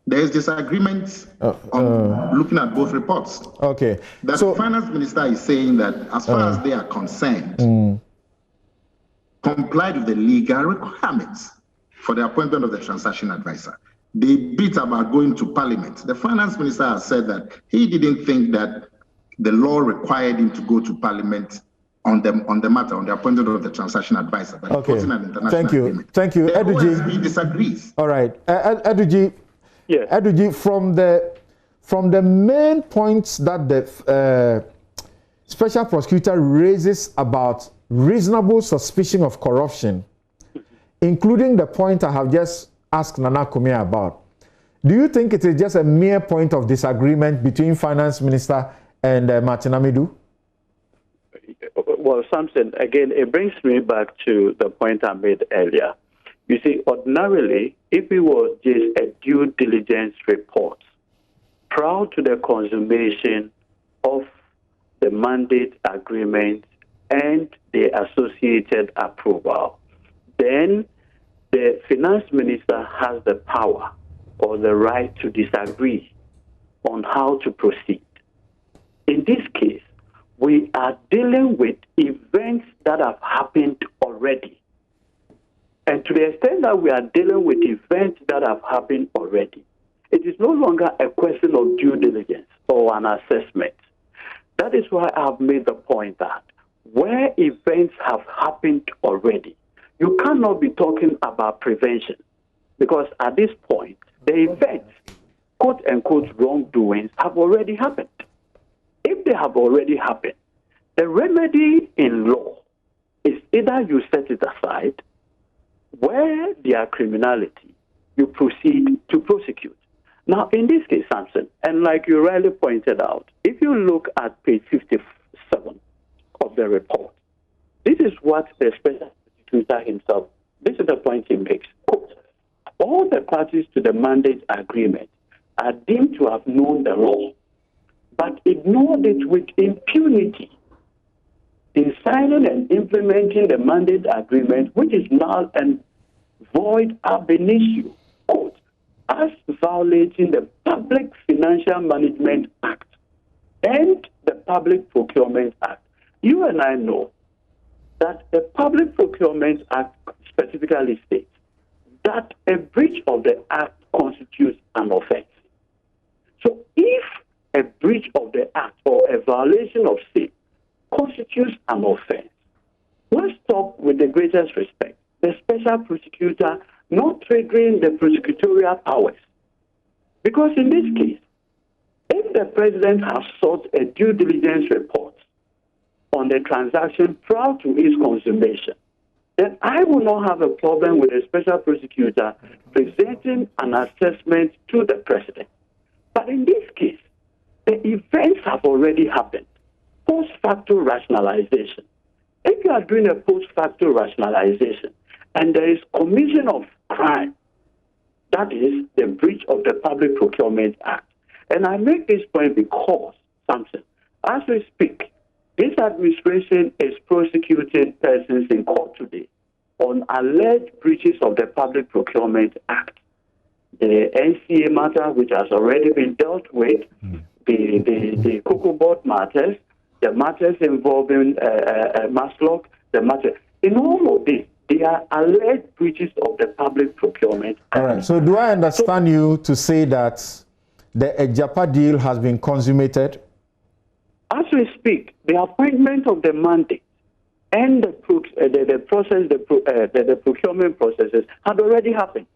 There is disagreement on looking at both reports. Okay. The finance minister is saying that as far as they are concerned, complied with the legal requirements for the appointment of the transaction advisor. They beat about going to parliament. The finance minister has said that he didn't think that the law required him to go to parliament on the matter, on the appointment of the transaction advisor. But okay. An international agreement. Thank you. He disagrees. All right. Eduji, yes. Eduji, from the main points that the special prosecutor raises about reasonable suspicion of corruption, including the point I have just asked Nana Kumia about, do you think it is just a mere point of disagreement between finance minister and Martin Amidu? Well, Samson, again, it brings me back to the point I made earlier. You see, ordinarily, if it was just a due diligence report prior to the consummation of the mandate agreement and the associated approval, then the finance minister has the power or the right to disagree on how to proceed. In this case, we are dealing with events that have happened already. And to the extent that we are dealing with events that have happened already, it is no longer a question of due diligence or an assessment. That is why I have made the point that where events have happened already, you cannot be talking about prevention, because at this point, the events, quote-unquote wrongdoings, have already happened. If they have already happened, the remedy in law is either you set it aside, where there are criminality, you proceed to prosecute. Now, in this case, Samson, and like you rightly pointed out, if you look at page 57 of the report, this is what the special prosecutor himself, this is the point he makes. Quote, all the parties to the mandate agreement are deemed to have known the law, but ignored it with impunity in signing and implementing the mandate agreement, which is null and void ab initio, quote, as violating the Public Financial Management Act and the Public Procurement Act. You and I know that the Public Procurement Act specifically states that a breach of the Act constitutes an offense. So if a breach of the Act or a violation of state constitutes an offense, let's stop with the greatest respect. The special prosecutor not triggering the prosecutorial powers. Because in this case, if the president has sought a due diligence report on the transaction prior to its consummation, then I will not have a problem with the special prosecutor presenting an assessment to the president. But in this case, the events have already happened. Post facto rationalization. If you are doing a post facto rationalization and there is commission of crime. That is the breach of the Public Procurement Act. And I make this point because, Samson, as we speak, this administration is prosecuting persons in court today on alleged breaches of the Public Procurement Act. The NCA matter, which has already been dealt with, the Cocoa Board matters, the matters involving Maslock, the matter. In all of this, they are alleged breaches of the Public Procurement Act. All right. So do I understand you to say that the Agyapa deal has been consummated? As we speak, the appointment of the mandate and the procurement processes had already happened.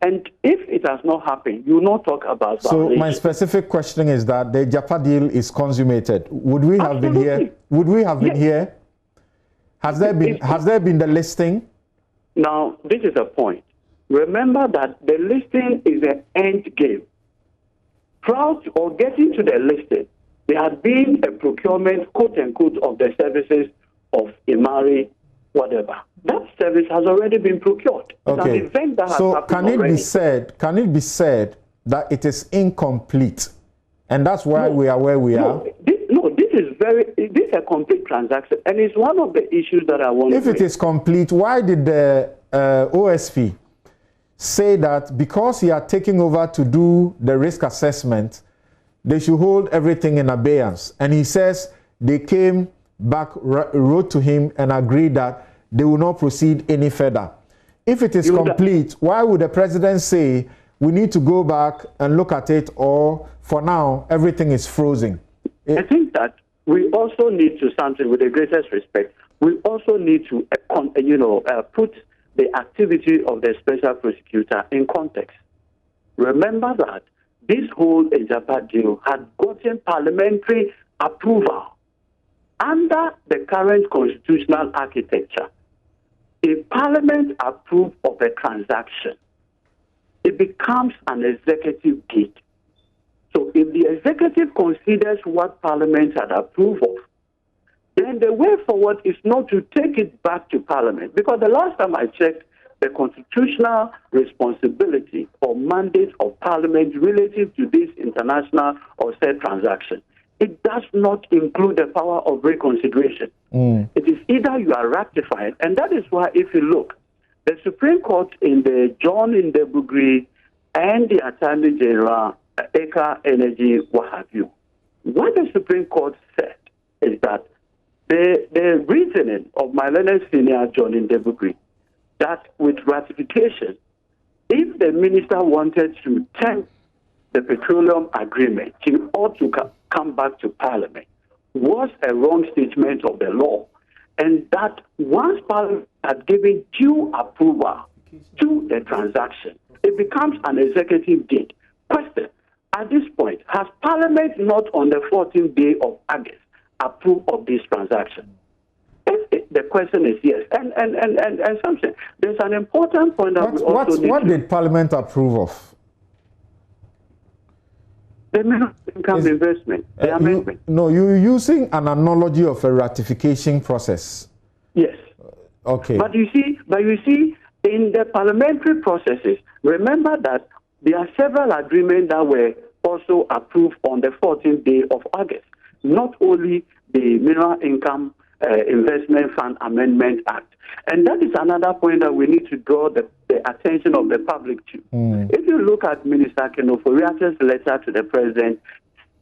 And if it has not happened, you will not talk about So violation. my specific question is that the Agyapa deal is consummated. Would we have been here? Would we have been here? Has there been the listing? Now, this is a point. Remember that the listing is an end game. Proud or getting to the listing, there had been a procurement, quote unquote, of the services of Imari, whatever. That service has already been procured. It's an event that has happened can it already. can it be said that it is incomplete, and that's why we are where we are? This is a complete transaction, and it's one of the issues that I want. If it is complete, why did the OSP say that because he are taking over to do the risk assessment, they should hold everything in abeyance? And he says they came back, wrote to him and agreed that they will not proceed any further. If it is complete, why would the president say we need to go back and look at it, or for now everything is frozen? I think that we also need to, something with the greatest respect, we also need to put the activity of the special prosecutor in context. Remember that this whole Agyapa deal had gotten parliamentary approval. Under the current constitutional architecture, if Parliament approves of a transaction, it becomes an executive deed. So if the executive considers what Parliament had approved of, then the way forward is not to take it back to Parliament. Because the last time I checked, the constitutional responsibility or mandate of Parliament relative to this international or said transaction, it does not include the power of reconsideration. It is either you are ratified, and that is why if you look, the Supreme Court in the John Indebugri and the Attorney General, Eka Energy, what have you, what the Supreme Court said is that the reasoning of my learned senior John Indebugri, that with ratification, if the minister wanted to tempt the petroleum agreement, he ought to come back to Parliament, was a wrong statement of the law. And that once Parliament had given due approval to the transaction, it becomes an executive deed. Question, at this point, has Parliament not on the 14th day of August approved of this transaction? The question is yes. And something, there's an important point that we also need What did Parliament approve of? The minimum income investment, the amendment. You're using an analogy of a ratification process. Yes. Okay. But you see, in the parliamentary processes, remember that there are several agreements that were also approved on the 14th day of August. Not only the Minimum Income Investment Fund Amendment Act. And that is another point that we need to draw the attention of the public to. If you look at Minister Kenoforiate's letter to the President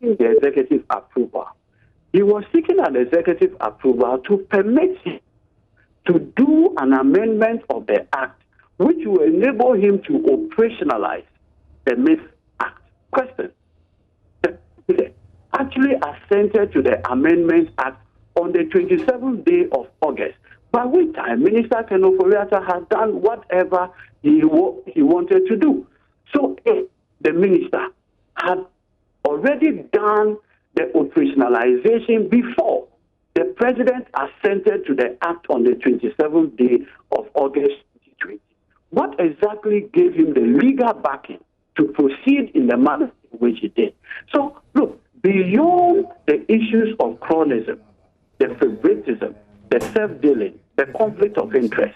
in the executive approval, he was seeking an executive approval to permit him to do an amendment of the Act which will enable him to operationalize the MIF Act. Question. The President actually assented to the Amendment Act on the 27th day of August, by which time Minister Kenoforiate had done whatever he wanted to do. So if the minister had already done the operationalization before the President assented to the act on the 27th day of August 2020, what exactly gave him the legal backing to proceed in the manner in which he did? So, look, beyond the issues of chronism, the favoritism, the self-dealing, the conflict of interest,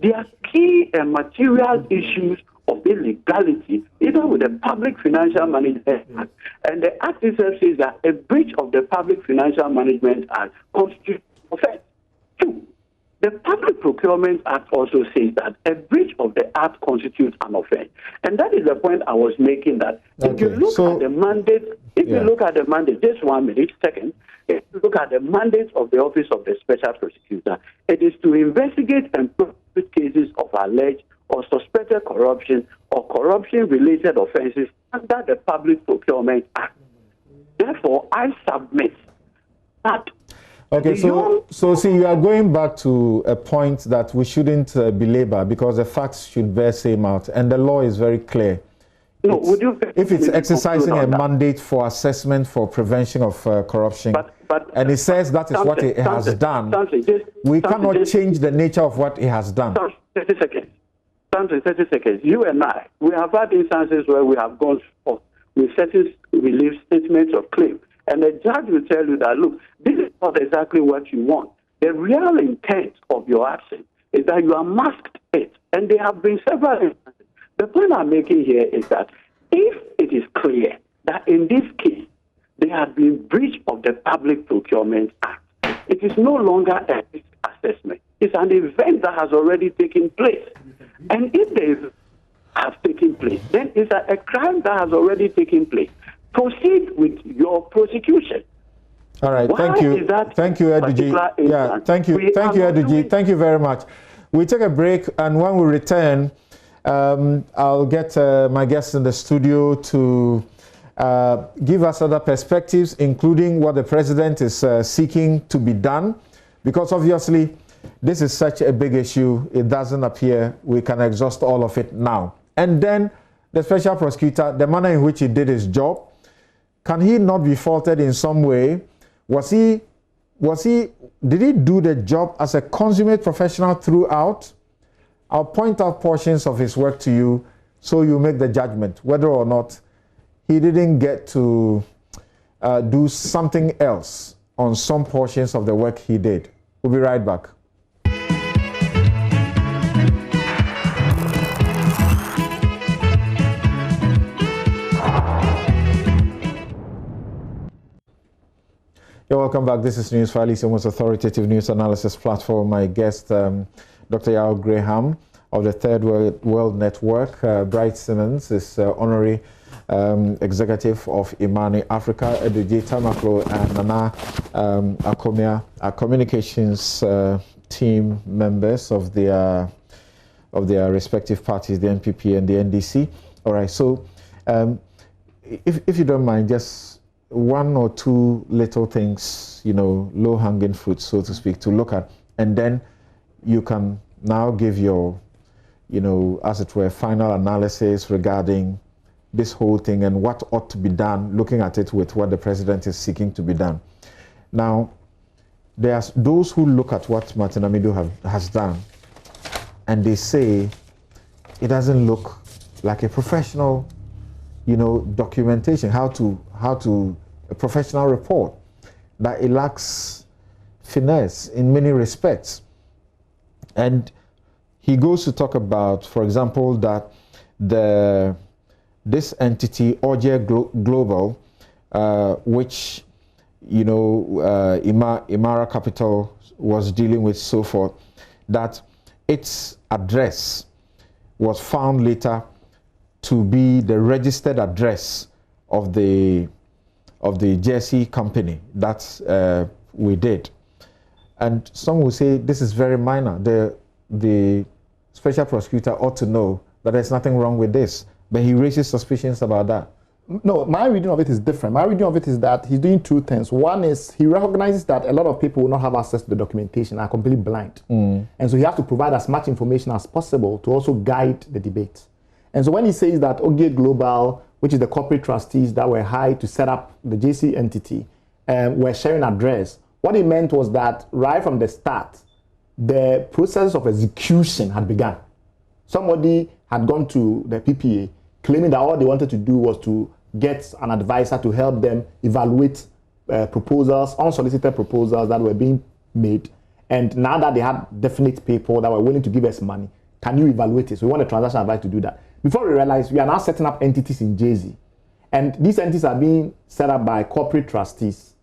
there are key material issues of illegality, even with the Public Financial Management Act. And the Act itself says that a breach of the Public Financial Management Act constitutes offense. 2. The Public Procurement Act also says that a breach of the Act constitutes an offense. And that is the point I was making, that if you look at the mandate, you look at the mandate, just 1 minute, second, if you look at the mandate of the Office of the Special Prosecutor, it is to investigate and prosecute cases of alleged or suspected corruption or corruption-related offenses under the Public Procurement Act. Therefore, I submit that. Okay, so see, you are going back to a point that we shouldn't belabor, because the facts should bear same out, and the law is very clear. No, would you if it's exercising a mandate for assessment for prevention of corruption, and it says that is what it has done, we cannot change the nature of what it has done. 30 seconds. 30 seconds. You and I, we have had instances where we have gone with certain relief statements of claim, and the judge will tell you that, look, this is not exactly what you want. The real intent of your action is that you are masked it, and there have been several instances. The point I'm making here is that if it is clear that in this case there has been breach of the Public Procurement Act, it is no longer a risk assessment. It's an event that has already taken place. And if they have taken place, then it's a crime that has already taken place. Proceed with your prosecution. All right, thank you. Thank you, Edudzi. Yeah, thank you, Edudzi. Thank you very much. We take a break, and when we return, I'll get my guests in the studio to give us other perspectives, including what the president is seeking to be done, because obviously this is such a big issue. It doesn't appear we can exhaust all of it now. And then the special prosecutor, the manner in which he did his job, can he not be faulted in some way? Did he do the job as a consummate professional throughout? I'll point out portions of his work to you so you make the judgment whether or not he didn't get to do something else on some portions of the work he did. We'll be right back. You're welcome back. This is NewsFile, the most authoritative news analysis platform. My guest, Dr. Yao Graham of the Third World Network. Bright Simmons is honorary executive of Imani Africa. Edudzi Tamaklo and Nana Akomia are communications team members of their respective parties, the NPP and the NDC. All right, so if you don't mind, just one or two little things, low-hanging fruit, so to speak, to look at, and then you can now give your, as it were, final analysis regarding this whole thing and what ought to be done, looking at it with what the president is seeking to be done. Now, there's those who look at what Martin Amido has done, and they say it doesn't look like a professional, documentation, how to a professional report, that it lacks finesse in many respects. And he goes to talk about, for example, that this entity, Oje Global, which Imara Capital was dealing with, so forth, that its address was found later to be the registered address of the Jersey company that we did. And some will say this is very minor. The special prosecutor ought to know that there's nothing wrong with this, but he raises suspicions about that. No, my reading of it is different. My reading of it is that he's doing two things. One is he recognizes that a lot of people will not have access to the documentation, are completely blind. And so he has to provide as much information as possible to also guide the debate. And so when he says that Oje Global, which is the corporate trustees that were hired to set up the JC entity, were sharing address, what he meant was that right from the start, the process of execution had begun. Somebody had gone to the PPA claiming that all they wanted to do was to get an advisor to help them evaluate proposals, unsolicited proposals that were being made. And now that they had definite people that were willing to give us money, can you evaluate it? So we want a transaction advice to do that. Before we realize, we are now setting up entities in JZ. And these entities are being set up by corporate trustees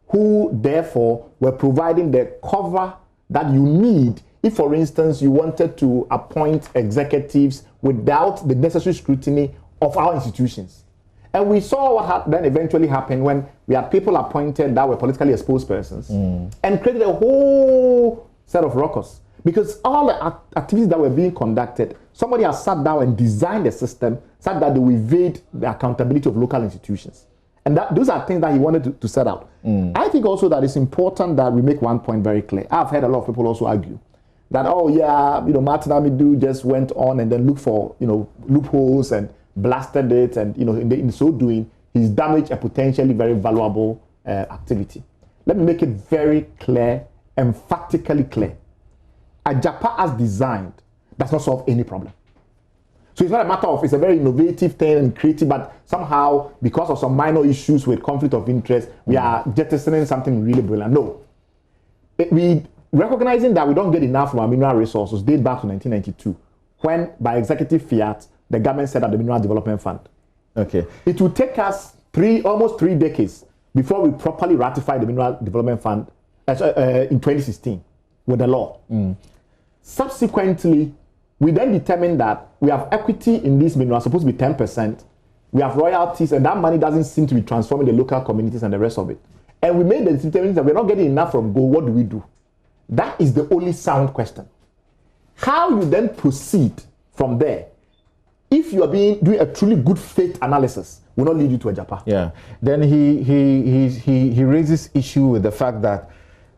who therefore were providing the cover that you need if, for instance, you wanted to appoint executives without the necessary scrutiny of our institutions. And we saw what then eventually happened when we had people appointed that were politically exposed persons and created a whole set of ruckus. Because all the activities that were being conducted, somebody has sat down and designed a system such that they will evade the accountability of local institutions. And those are things that he wanted to set out. I think also that it's important that we make one point very clear. I've heard a lot of people also argue that, oh yeah, Martin Amidu just went on and then looked for, loopholes and blasted it, and in so doing, he's damaged a potentially very valuable activity. Let me make it very clear, emphatically clear. Agyapa as designed does not solve any problem. So it's not a matter of it's a very innovative thing and creative, but somehow because of some minor issues with conflict of interest, we are jettisoning something really brilliant. No. We recognizing that we don't get enough from our mineral resources date back to 1992, when by executive fiat, the government set up the Mineral Development Fund. Okay. It will take us almost 3 decades before we properly ratify the Mineral Development Fund in 2016 with the law. Subsequently, we then determined that we have equity in these minerals, supposed to be 10%. We have royalties, and that money doesn't seem to be transforming the local communities and the rest of it. And we made the determination that we're not getting enough from gold. What do we do? That is the only sound question. How you then proceed from there, if you are doing a truly good faith analysis, will not lead you to Agyapa. Yeah. Then he raises issue with the fact that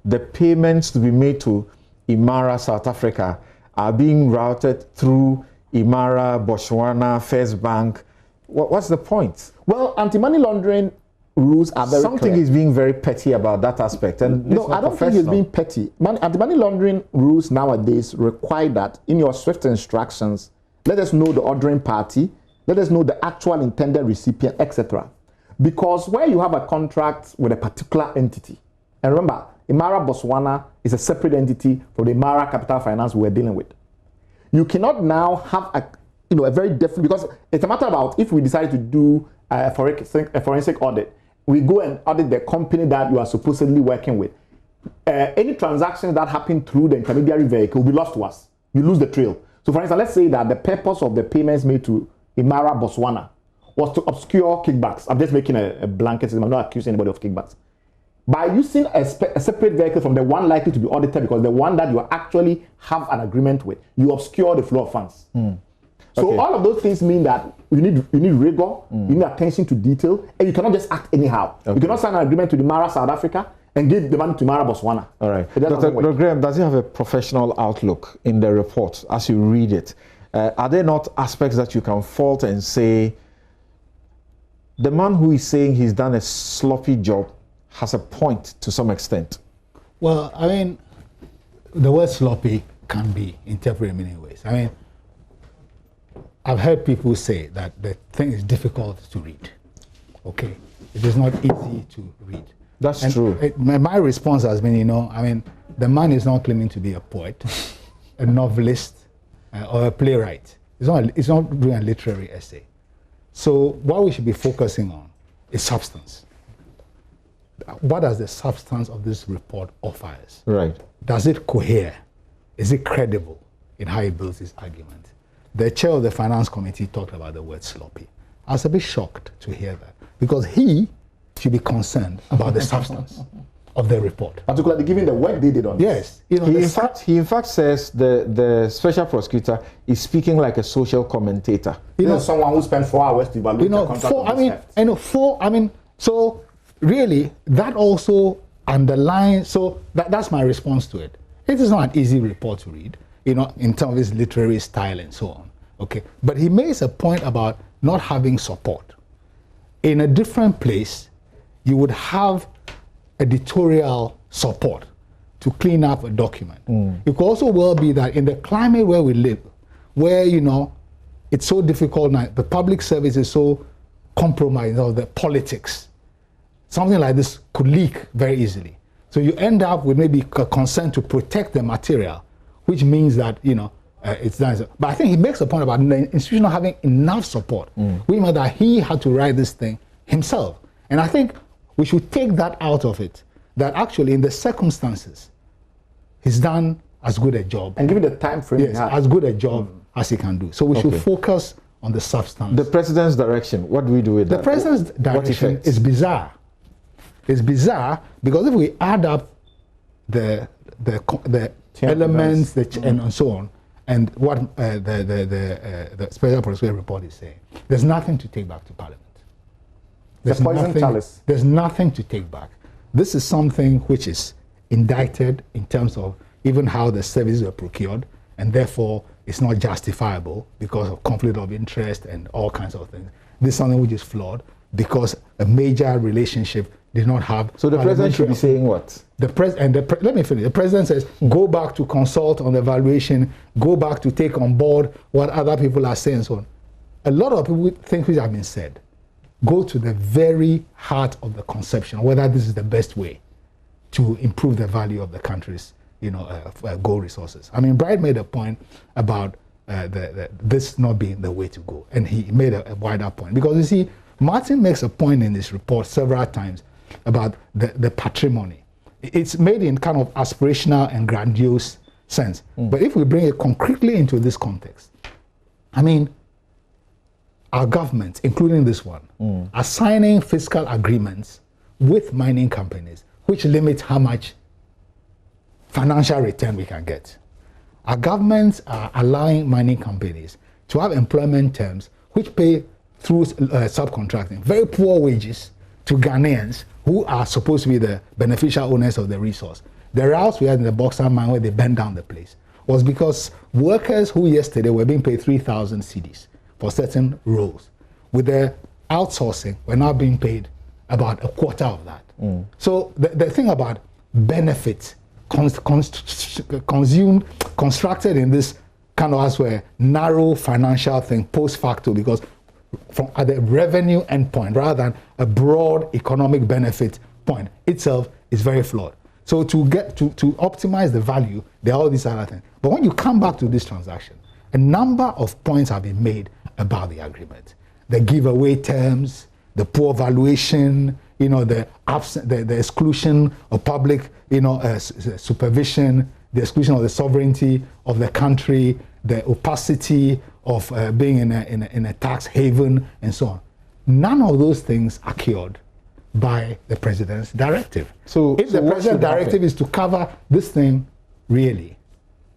the payments to be made to Imara, South Africa, are being routed through Imara, Botswana, First Bank. What's the point? Well, anti-money laundering rules are very Something clear. is being very petty about that aspect. And no, I don't think it's being petty. Anti-money laundering rules nowadays require that in your SWIFT instructions, let us know the ordering party, let us know the actual intended recipient, etc. Because where you have a contract with a particular entity, and remember, Imara Botswana is a separate entity from the Imara Capital Finance we're dealing with. You cannot now have a very different, because it's a matter about if we decide to do a forensic audit, we go and audit the company that you are supposedly working with. Any transactions that happen through the intermediary vehicle will be lost to us. You lose the trail. So for instance, let's say that the purpose of the payments made to Imara Botswana was to obscure kickbacks. I'm just making a blanket statement. I'm not accusing anybody of kickbacks. By using a separate vehicle from the one likely to be audited, because the one that you actually have an agreement with, you obscure the flow of funds. So all of those things mean that you need rigor, you need attention to detail, and you cannot just act anyhow. You cannot sign an agreement to the Imara South Africa and give the money to Imara Botswana. All right. Dr. Graham, does he have a professional outlook in the report as you read it? Are there not aspects that you can fault and say, the man who is saying he's done a sloppy job has a point to some extent? Well, I mean, the word sloppy can be interpreted in many ways. I mean, I've heard people say that the thing is difficult to read. Okay, it is not easy to read. That's true. My response has been, I mean, the man is not claiming to be a poet, a novelist, or a playwright. It's not doing a literary essay. So what we should be focusing on is substance. What does the substance of this report offer us? Right. Does it cohere? Is it credible in how it builds its argument? The chair of the finance committee talked about the word sloppy. I was a bit shocked to hear that, because he should be concerned about the substance of the report. Particularly given the work they did on this. Yes. He in fact says the special prosecutor is speaking like a social commentator. Someone who spent 4 hours to evaluate the contract. So really, that also underlines, so that's my response to it. It is not an easy report to read, in terms of his literary style and so on. Okay, but he makes a point about not having support. In a different place, you would have editorial support to clean up a document. It could also well be that in the climate where we live, where, it's so difficult now, the public service is so compromised, the politics, something like this could leak very easily. So you end up with maybe a concern to protect the material, which means that, it's done. But I think he makes a point about the institution not having enough support. We mean that he had to write this thing himself. And I think we should take that out of it, that actually in the circumstances, he's done as good a job. And give it the time frame. Yes, as good a job as he can do. So we should focus on the substance. The president's direction, what do we do with that? The president's direction is bizarre. It's bizarre because if we add up the elements and so on, and what the special prosecutor report is saying, there's nothing to take back to Parliament. There's nothing to take back. This is something which is indicted in terms of even how the services were procured, and therefore it's not justifiable because of conflict of interest and all kinds of things. This is something which is flawed because a major relationship did not have. So the president should be saying what? Let me finish. The president says, go back to consult on the evaluation, go back to take on board what other people are saying, and so on. A lot of people think which have been said go to the very heart of the conception, whether this is the best way to improve the value of the country's gold resources. I mean, Bright made a point about this not being the way to go, and he made a wider point. Because you see, Martin makes a point in this report several times about the patrimony. It's made in kind of aspirational and grandiose sense. But if we bring it concretely into this context, I mean, our government, including this one, are signing fiscal agreements with mining companies which limit how much financial return we can get. Our governments are allowing mining companies to have employment terms which pay through subcontracting very poor wages to Ghanaians who are supposed to be the beneficial owners of the resource. The routes we had in the Boxer mine where they burned down the place was because workers who yesterday were being paid 3,000 cedis for certain roles, with the outsourcing, we're now being paid about a quarter of that. So the thing about benefits constructed in this kind of as a narrow financial thing post facto, because from at the revenue endpoint rather than a broad economic benefit point itself is very flawed. So to get to optimize the value, there are all these other things. But when you come back to this transaction, a number of points have been made about the agreement. The giveaway terms, the poor valuation, the exclusion of public, supervision, the exclusion of the sovereignty of the country, the opacity of being in a tax haven, and so on. None of those things are cured by the president's directive. So if the president's directive is to cover this thing, really,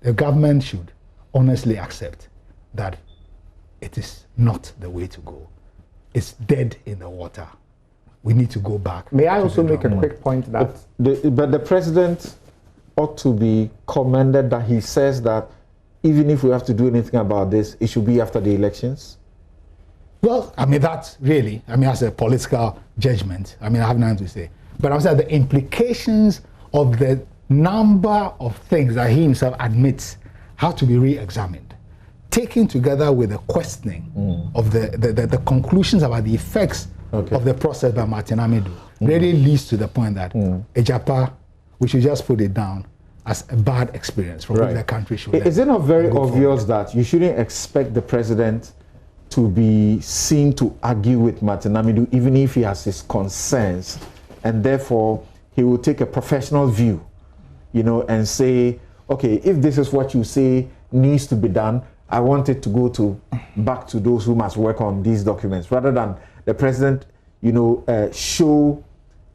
the government should honestly accept that it is not the way to go. It's dead in the water. We need to go back. May I also make a quick point that... But the president ought to be commended that he says that even if we have to do anything about this, it should be after the elections? Well, I mean, that's really, as a political judgment, I have nothing to say. But I'm saying the implications of the number of things that he himself admits have to be re-examined, taken together with the questioning of the conclusions about the effects of the process by Martin Amidu, really leads to the point that Agyapa, we should just put it down as a bad experience from which the country should learn. Is it not very obvious that you shouldn't expect the president to be seen to argue with Martin Amidu even if he has his concerns, and therefore he will take a professional view, and say, okay, if this is what you say needs to be done, I want it to go back to those who must work on these documents, rather than the president, show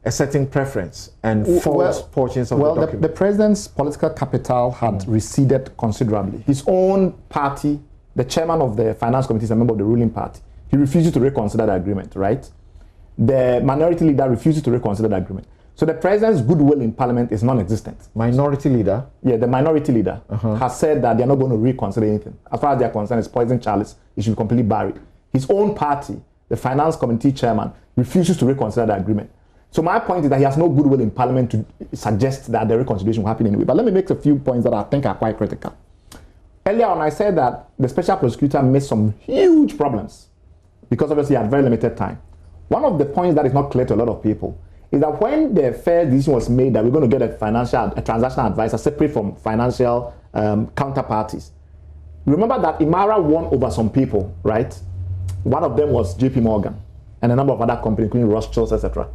a certain preference and force portions of the document. The president's political capital had receded considerably. His own party, the chairman of the finance committee is a member of the ruling party. He refuses to reconsider the agreement, right? The minority leader refuses to reconsider the agreement. So the president's goodwill in parliament is non-existent. Minority leader? Yeah, the minority leader has said that they're not going to reconsider anything. As far as they're concerned, it's poison chalice. It should be completely buried. His own party, the finance committee chairman, refuses to reconsider the agreement. So my point is that he has no goodwill in parliament to suggest that the reconciliation will happen anyway. But let me make a few points that I think are quite critical. Earlier on, I said that the special prosecutor made some huge problems because obviously he had very limited time. One of the points that is not clear to a lot of people is that when the first decision was made that we're going to get a transaction advisor separate from financial counterparties, remember that Imara won over some people, right? One of them was JP Morgan and a number of other companies, including Rothschilds, etc.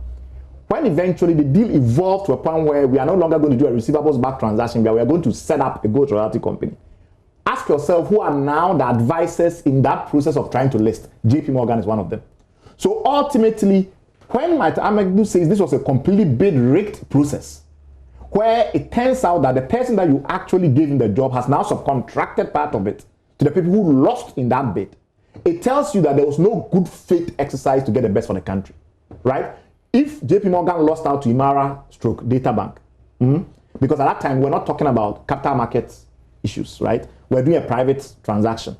When eventually the deal evolved to a point where we are no longer going to do a receivables-backed transaction, where we are going to set up a gold royalty company. Ask yourself who are now the advisors in that process of trying to list. JP Morgan is one of them. So ultimately, when Mike Amegdu says this was a completely bid-rigged process, where it turns out that the person that you actually gave him the job has now subcontracted part of it to the people who lost in that bid, it tells you that there was no good faith exercise to get the best for the country, right? If JP Morgan lost out to Imara / Data Bank, because at that time we're not talking about capital markets issues, right? We're doing a private transaction.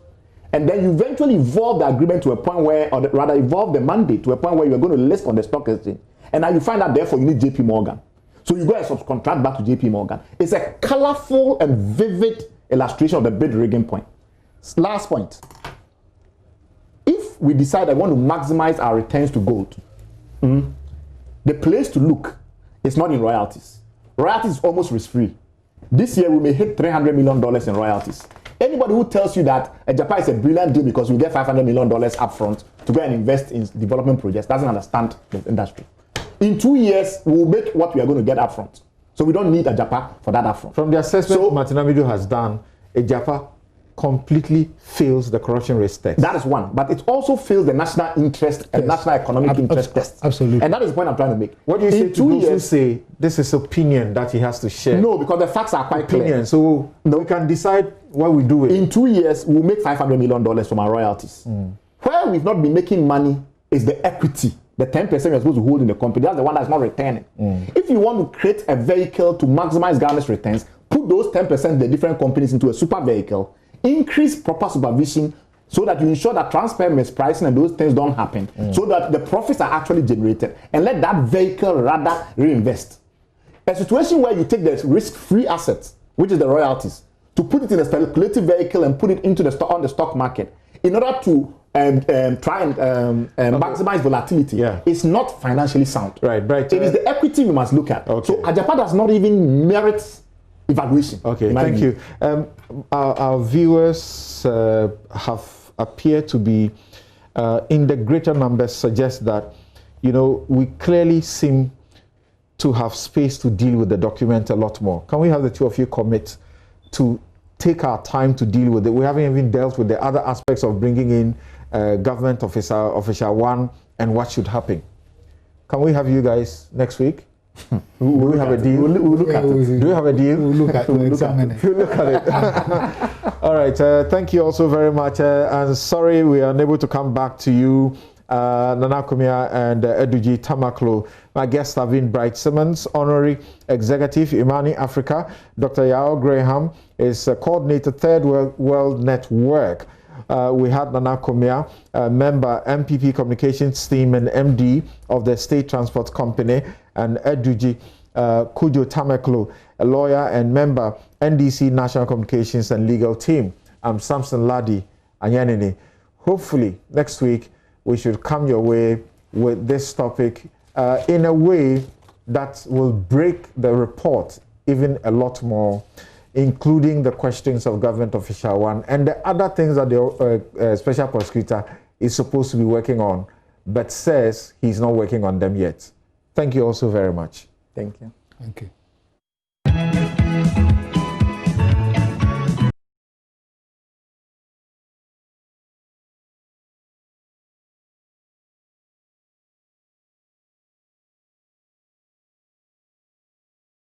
And then you eventually evolve the agreement to a point where, or rather evolve the mandate to a point where you're going to list on the stock exchange. And now you find out therefore you need JP Morgan. So you go and subcontract back to JP Morgan. It's a colorful and vivid illustration of the bid rigging point. Last point. If we decide I want to maximize our returns to gold, the place to look is not in royalties. Royalties is almost risk-free. This year we may hit $300 million in royalties. Anybody who tells you that Agyapa is a brilliant deal because you get $500 million upfront to go and invest in development projects doesn't understand the industry. In 2 years, we will make what we are going to get upfront. So we don't need Agyapa for that upfront. From the assessment Martin Amidu has done, Agyapa completely fails the corruption risk test. That is one. But it also fails the national interest and national economic interest test. Absolutely. And that is the point I'm trying to make. What do you say to those who say this is opinion that he has to share? No, because the facts are quite clear. So we can decide what we do with it. In 2 years, we'll make $500 million from our royalties. Where we've not been making money is the equity. The 10% you're supposed to hold in the company, that's the one that's not returning. If you want to create a vehicle to maximize government's returns, put those 10% of the different companies into a super vehicle, increase proper supervision so that you ensure that transparent mispricing and those things don't happen, so that the profits are actually generated, and let that vehicle rather reinvest. A situation where you take the risk-free assets, which is the royalties, to put it in a speculative vehicle and put it into the on the stock market in order to try and maximize volatility, it's not financially sound. Right. It is the equity we must look at. So Agyapa does not even merit evaluation. Okay, thank you. Our viewers have appeared to be in the greater numbers suggest that, you know, we clearly seem to have space to deal with the document a lot more. Can we have the two of you commit to take our time to deal with it? We haven't even dealt with the other aspects of bringing in government official one and what should happen. Can we have you guys next week? Do we have a deal? We'll look at it. Do we have a deal? We'll look at it. We'll look at it. All right. Thank you also very much. And sorry we are unable to come back to you, Nana Kumia and Eduji Tamaklo. My guests have been Bright Simmons, Honorary Executive, Imani Africa. Dr. Yao Graham is Coordinator, Third World Network. We had Nana Kumia, member, MPP Communications Team and MD of the State Transport Company, and Eduji Kujo Tamaklo, a lawyer and member, NDC National Communications and Legal Team. I'm Samson Ladi Anyanini. Hopefully, next week, we should come your way with this topic in a way that will break the report even a lot more, including the questions of government official one and the other things that the special prosecutor is supposed to be working on, but says he's not working on them yet. Thank you also very much. Thank you. Thank you.